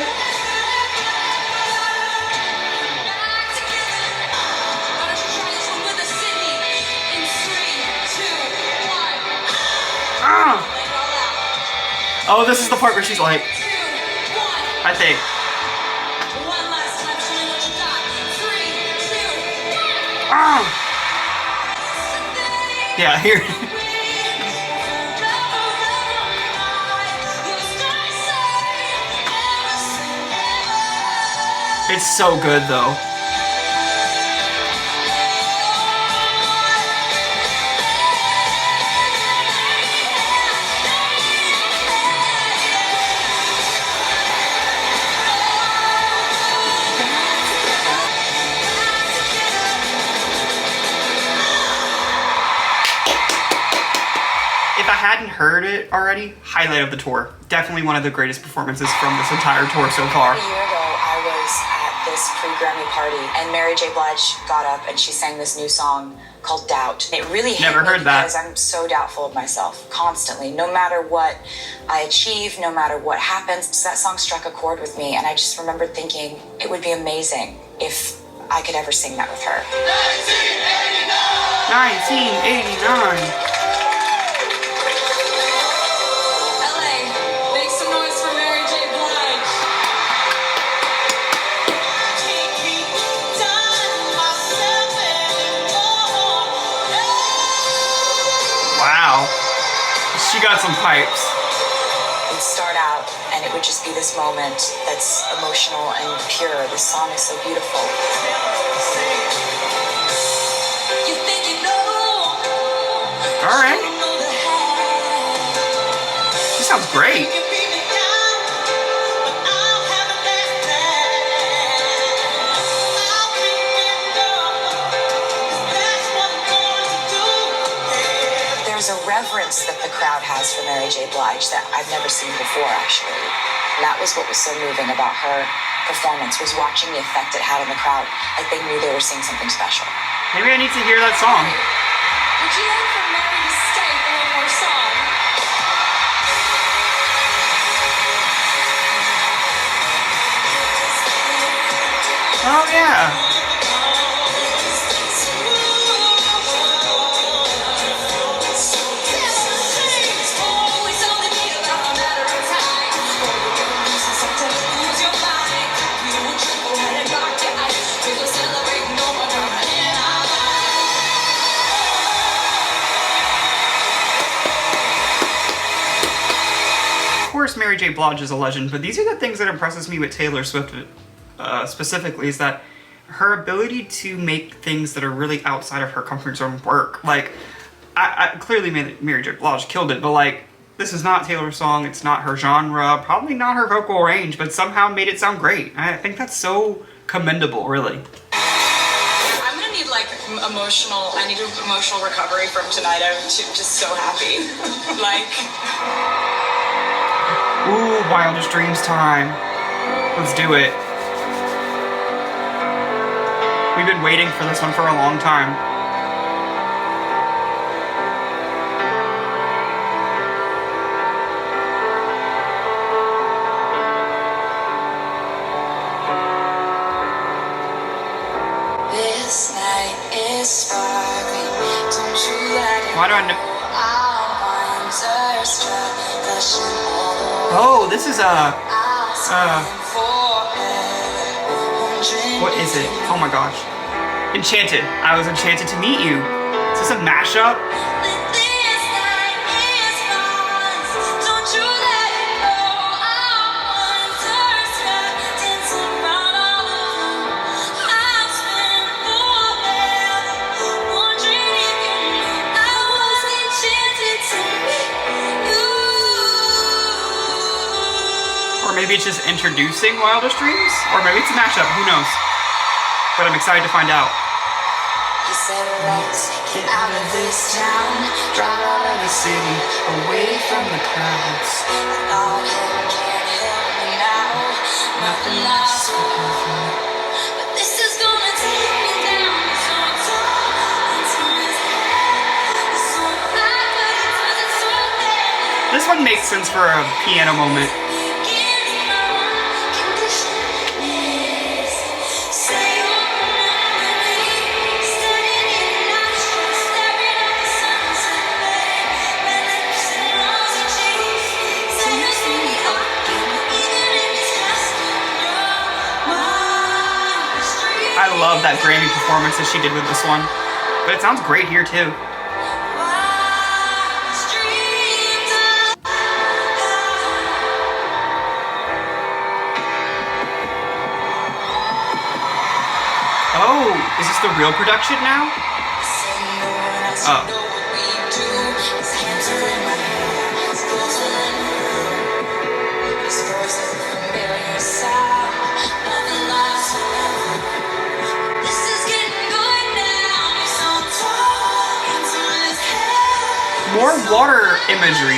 Ah. Oh, this is the part where she's like, I think. Ah. Yeah, here. It's so good though. If I hadn't heard it already, highlight of the tour. Definitely one of the greatest performances from this entire tour so far. A year ago, I was at this pre-Grammy party, and Mary J. Blige got up and she sang this new song called Doubt. It really hit Never me heard that. because I'm so doubtful of myself constantly. No matter what I achieve, no matter what happens, that song struck a chord with me, and I just remembered thinking it would be amazing if I could ever sing that with her. 1989. Wow. She got some pipes. It'd start out and it would just be this moment that's emotional and pure. This song is so beautiful. All right. She sounds great. There's a reverence that the crowd has for Mary J. Blige that I've never seen before, actually. And that was what was so moving about her performance, was watching the effect it had on the crowd. Like they knew they were seeing something special. Maybe I need to hear that song. Would you like for Mary to stay for one more song? Oh yeah. Of course, Mary J. Blige is a legend, but these are the things that impresses me with Taylor Swift specifically, is that her ability to make things that are really outside of her comfort zone work. Like, I clearly Mary J. Blige killed it, but like, this is not Taylor's song, it's not her genre, probably not her vocal range, but somehow made it sound great. I think that's so commendable, really. I'm gonna need like I need emotional recovery from tonight. I'm just so happy. Like, Ooh, Wildest Dreams time. Let's do it. We've been waiting for this one for a long time. This night is sparkling. Don't you let it Why do I know? Our minds are struck, flashing all over. Oh, this is Forever, what is it? Oh my gosh. Enchanted. I was enchanted to meet you. Is this a mashup? this night is ours. Don't you let it go. Our minds are struck, dancing round all alone. I'll spend forever wondering if you knew I was enchanted to meet you. Or maybe it's just introducing Wildest Dreams? Or maybe it's a mashup, who knows? But I'm excited to find out. He said, let's get out of this town, drive out of the city, away from the crowds. I thought heaven can't help me now, nothing lasts forever. But this is gonna take me down, so I'm This one makes sense for a piano moment. I love that Grammy performance that she did with this one. But it sounds great here too. Oh, is this the real production now? Oh. More water imagery.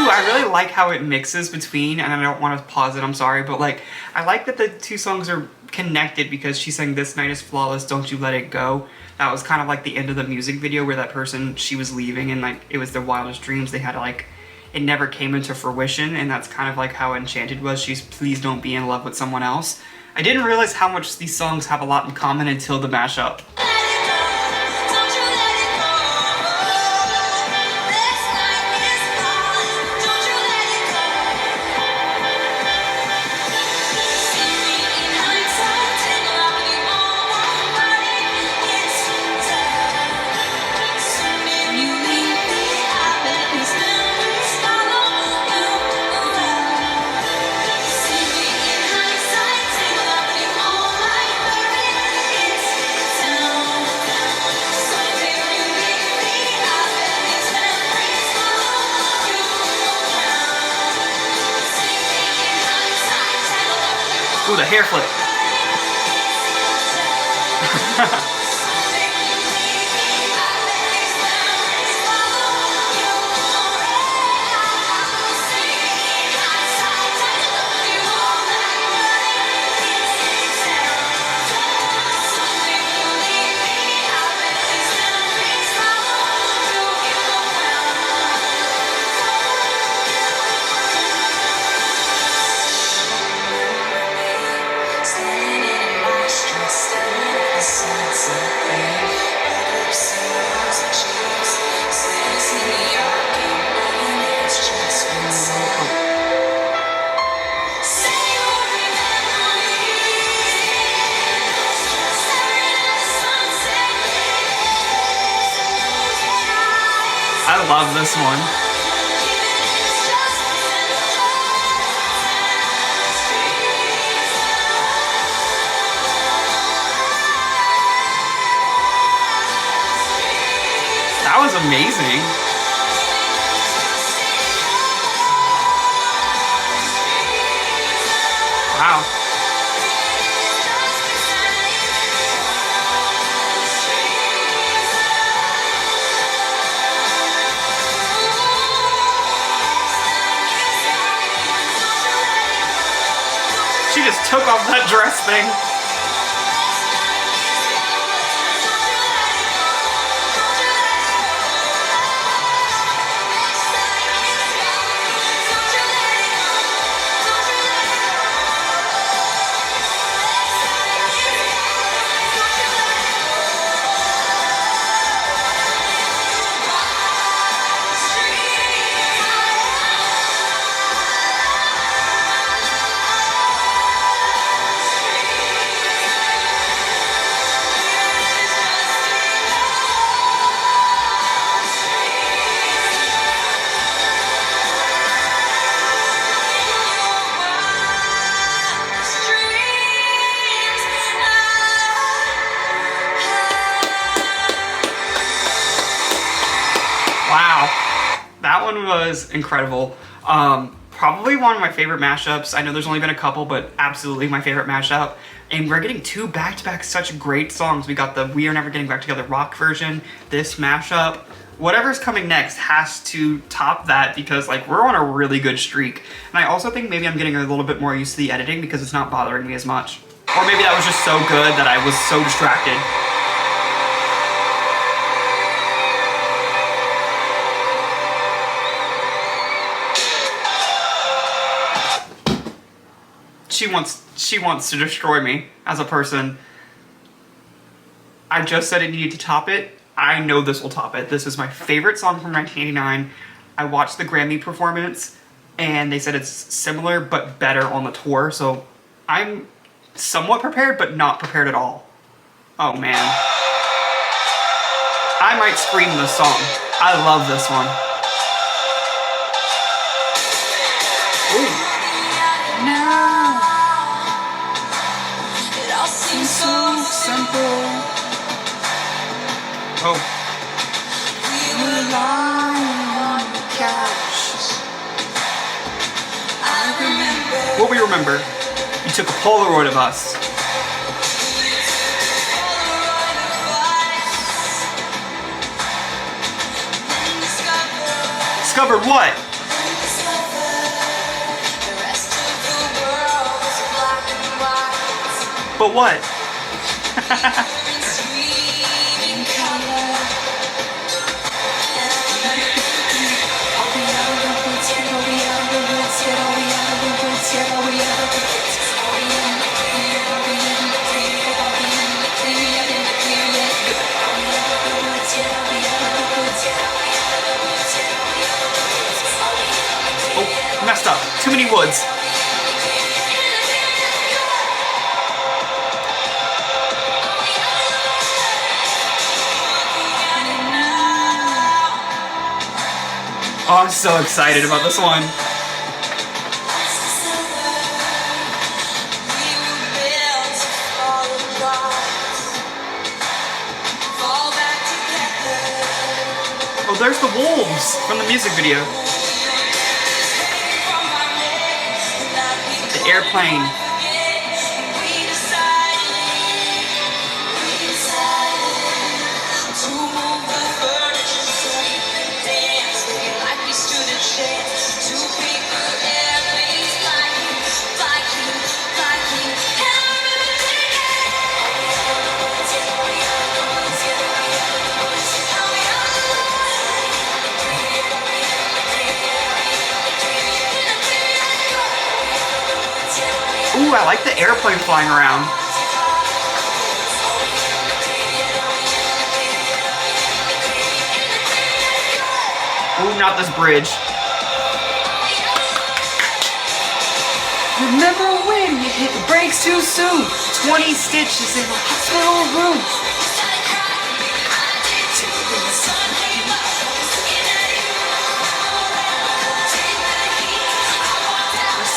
I really like how it mixes between, and I don't want to pause it, I'm sorry, but like, I like that the two songs are connected because she sang This Night Is Flawless, Don't You Let It Go. That was kind of like the end of the music video where that person, she was leaving and like, it was their wildest dreams. They had to like, it never came into fruition, and that's kind of like how Enchanted was. She's Please Don't Be in Love with Someone Else. I didn't realize how much these songs have a lot in common until the mashup. Ooh, the hair flip. I love this one. That was amazing. Wow. She just took off that dress thing. one was incredible. Probably one of my favorite mashups. I know there's only been a couple, but absolutely my favorite mashup. And we're getting two back-to-back such great songs. We got the We Are Never Getting Back Together rock version, this mashup. Whatever's coming next has to top that because like we're on a really good streak. And I also think maybe I'm getting a little bit more used to the editing because it's not bothering me as much. Or maybe that was just so good that I was so distracted. She wants to destroy me as a person. I just said it needed to top it. I know this will top it. This is my favorite song from 1989. I watched the Grammy performance and they said it's similar but better on the tour, so I'm somewhat prepared but not prepared at all. Oh man. I might scream this song. I love this one. Ooh. It all seems so simple. Oh. We were lying on the couch. I remember. What we remember, you took a Polaroid of us. Discovered what? The rest of the world was black and white. But what? Screaming color. I'll be out of the woods, get all the out of the woods, get all the out of the woods, get all the out of the woods. I'll be in the clear, I'll be in the clear, I'll be in the clear, in the clear, yeah. I'll be out of the woods, get all the out of the woods, get all the out of the woods, get all the out of the woods. I'll be in the clear. Oh, messed up. Too many woods. Oh, I'm so excited about this one. Oh, there's the wolves from the music video. The airplane. Ooh, I like the airplane flying around. Ooh, not this bridge. Remember when you hit the brakes too soon? 20 stitches in a hospital room.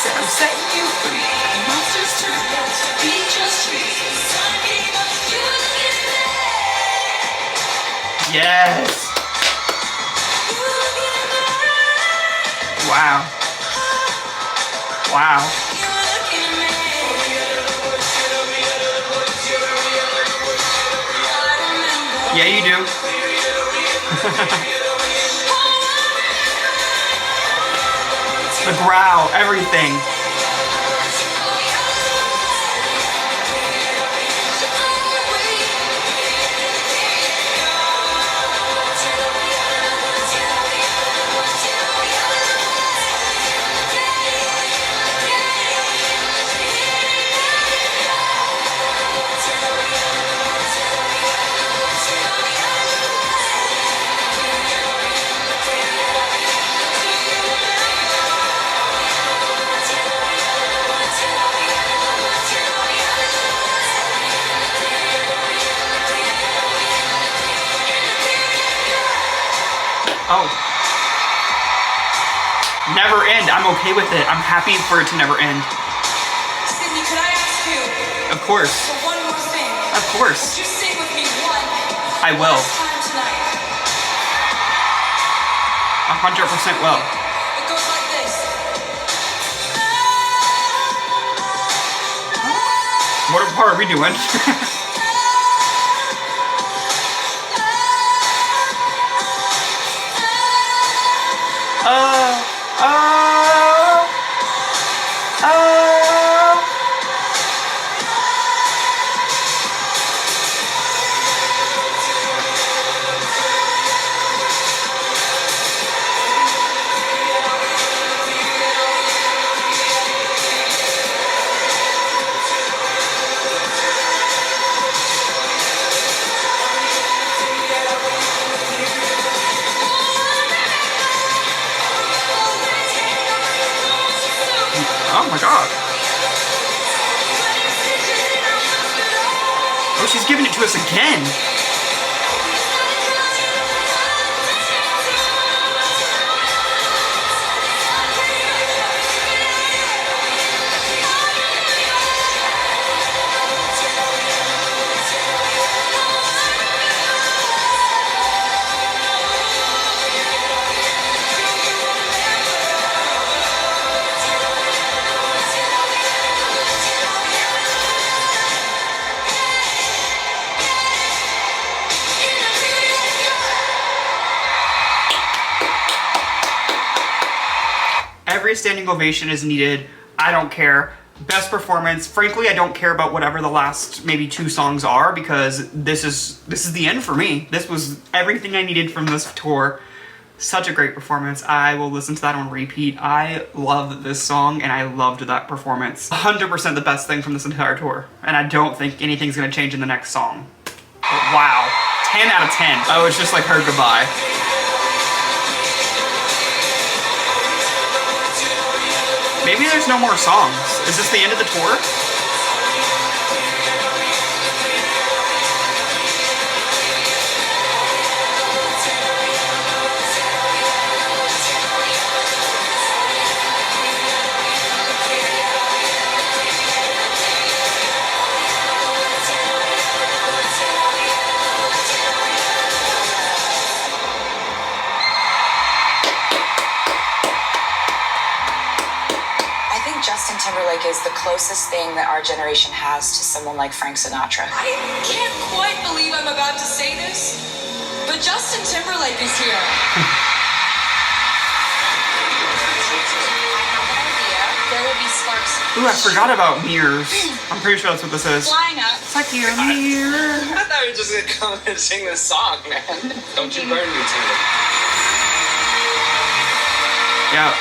I'm setting you free. Monsters turn out to be just trees. Sun came up, you were looking back. Yes. Wow. Wow. Yeah, you do. The growl, everything. Oh. Never end. I'm okay with it. I'm happy for it to never end. Sydney, could I ask you Of course. for one more thing? Of course. Would you sing with me one I will. last time tonight? 100% will. It goes like this. What part are we doing? Oh my god. Oh, she's giving it to us again. Every standing ovation is needed. I don't care. Best performance. Frankly, I don't care about whatever the last maybe 2 songs are because this is the end for me. This was everything I needed from this tour. Such a great performance. I will listen to that on repeat. I love this song and I loved that performance. 100% the best thing from this entire tour. And I don't think anything's gonna change in the next song. But wow. 10 out of 10. I was just like her goodbye. Maybe there's no more songs. Is this the end of the tour? Justin Timberlake is the closest thing that our generation has to someone like Frank Sinatra. I can't quite believe I'm about to say this, but Justin Timberlake is here. There will be sparks Ooh, I forgot about mirrors. I'm pretty sure that's what this is. flying up. It's like your mirror. I thought you were just gonna come and sing this song, man. Don't you burn me, Taylor. Yeah.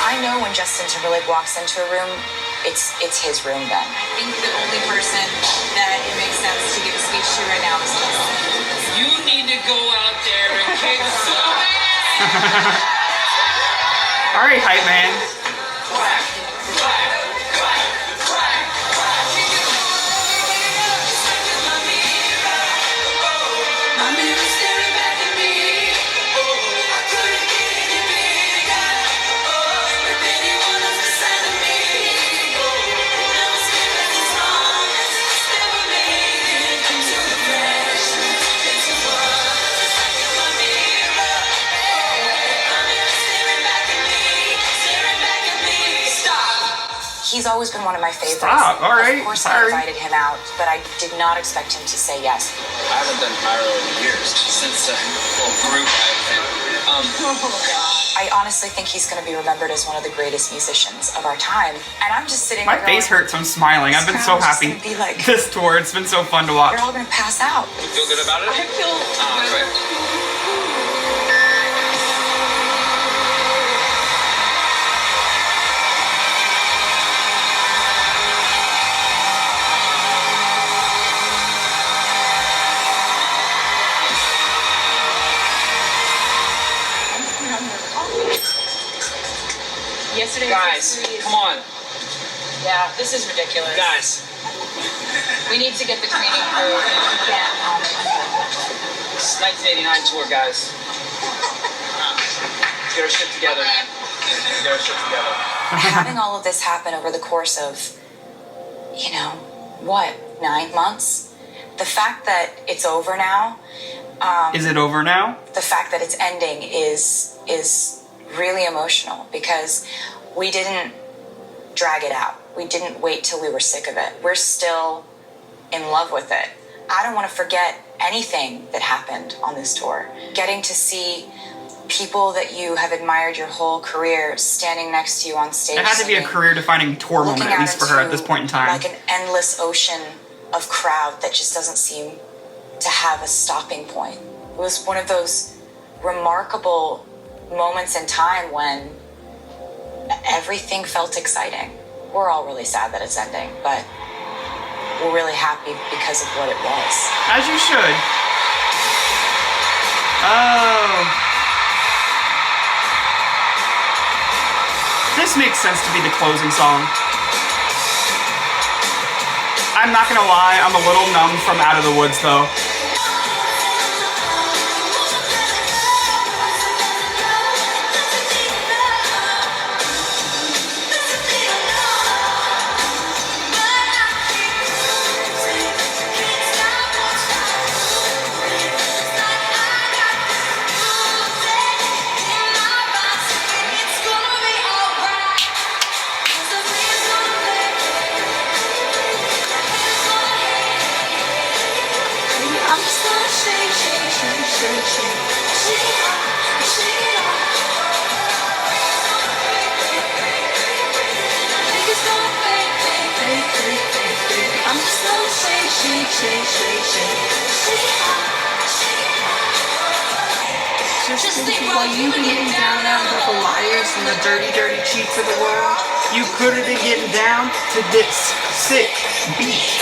I know when Justin Timberlake walks into a room, it's his room then. I think the only person that it makes sense to give a speech to right now is Justin. You need to go out there and kick some ass. All right, hype man. He's always been one of my favorites. Stop, all right, Of course sorry. I invited him out, but I did not expect him to say yes. I haven't done pyro in years since the whole group I've been. I honestly think he's going to be remembered as one of the greatest musicians of our time. And I'm just sitting My there face going, hurts. I'm smiling. I've been so crowd's just happy. gonna be like- This tour, it's been so fun to watch. You're all going to pass out. You feel good about it? I feel Great. Yesterday, Guys, come on. Yeah, this is ridiculous. Guys. We need to get the cleaning crew. We can't. It's 1989 tour, guys. Let's get our shit together. Let's get our shit together. Having all of this happen over the course of you know, what, 9 months? The fact that it's over now. Is it over now? The fact that it's ending is really emotional because we didn't drag it out. We didn't wait till we were sick of it. We're still in love with it. I don't want to forget anything that happened on this tour. Getting to see people that you have admired your whole career standing next to you on stage. It had to be a career-defining tour moment, at least for her at this point in time. Like an endless ocean of crowd that just doesn't seem to have a stopping point. It was one of those remarkable moments in time when everything felt exciting. We're all really sad that it's ending, but we're really happy because of what it was. As you should. Oh. This makes sense to be the closing song. I'm not gonna lie, I'm a little numb from Out of the Woods though. Just think while you've been getting down with the liars and the dirty, dirty cheats of the world, you could have been getting down to this sick beat.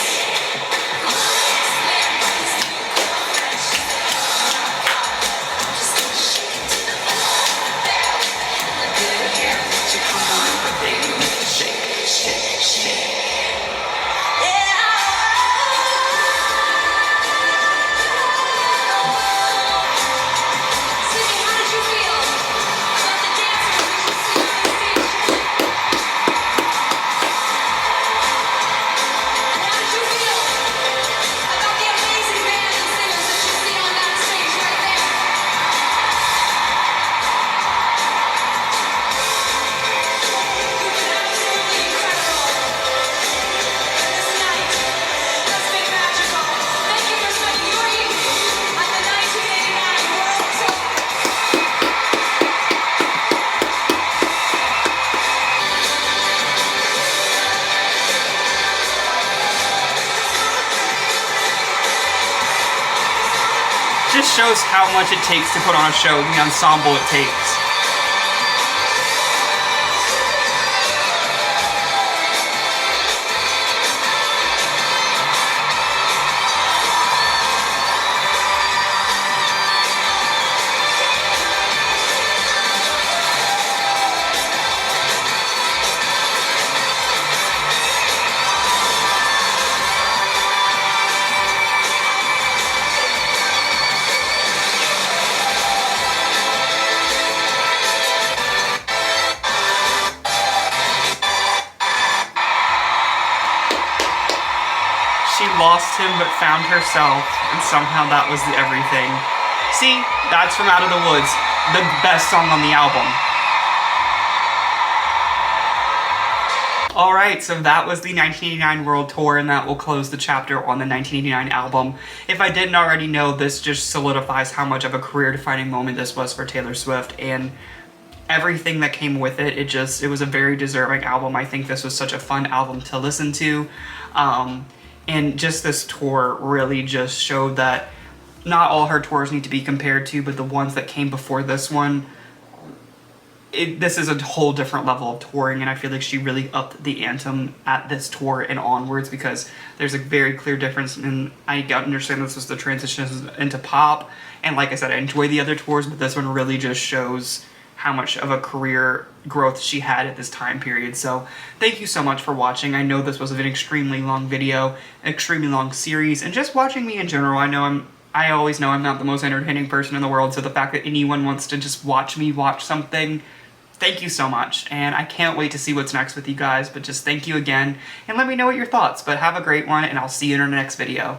Just shows how much it takes to put on a show, the ensemble it takes. She lost him but found herself, and somehow that was the everything. See, that's from Out of the Woods, the best song on the album. Alright, so that was the 1989 World Tour, and that will close the chapter on the 1989 album. If I didn't already know, this just solidifies how much of a career-defining moment this was for Taylor Swift, and everything that came with it. It was a very deserving album. I think this was such a fun album to listen to. And just this tour really just showed that not all her tours need to be compared to, but the ones that came before this one, this is a whole different level of touring, and I feel like she really upped the anthem at this tour and onwards, because there's a very clear difference, and I understand this was the transition into pop, and like I said, I enjoy the other tours, but this one really just shows how much of a career growth she had at this time period. So thank you so much for watching. I know this was an extremely long video, an extremely long series, and just watching me in general. I always know I'm not the most entertaining person in the world, so the fact that anyone wants to just watch me watch something, thank you so much, and I can't wait to see what's next with you guys, but just thank you again, and let me know what your thoughts, but have a great one, and I'll see you in our next video.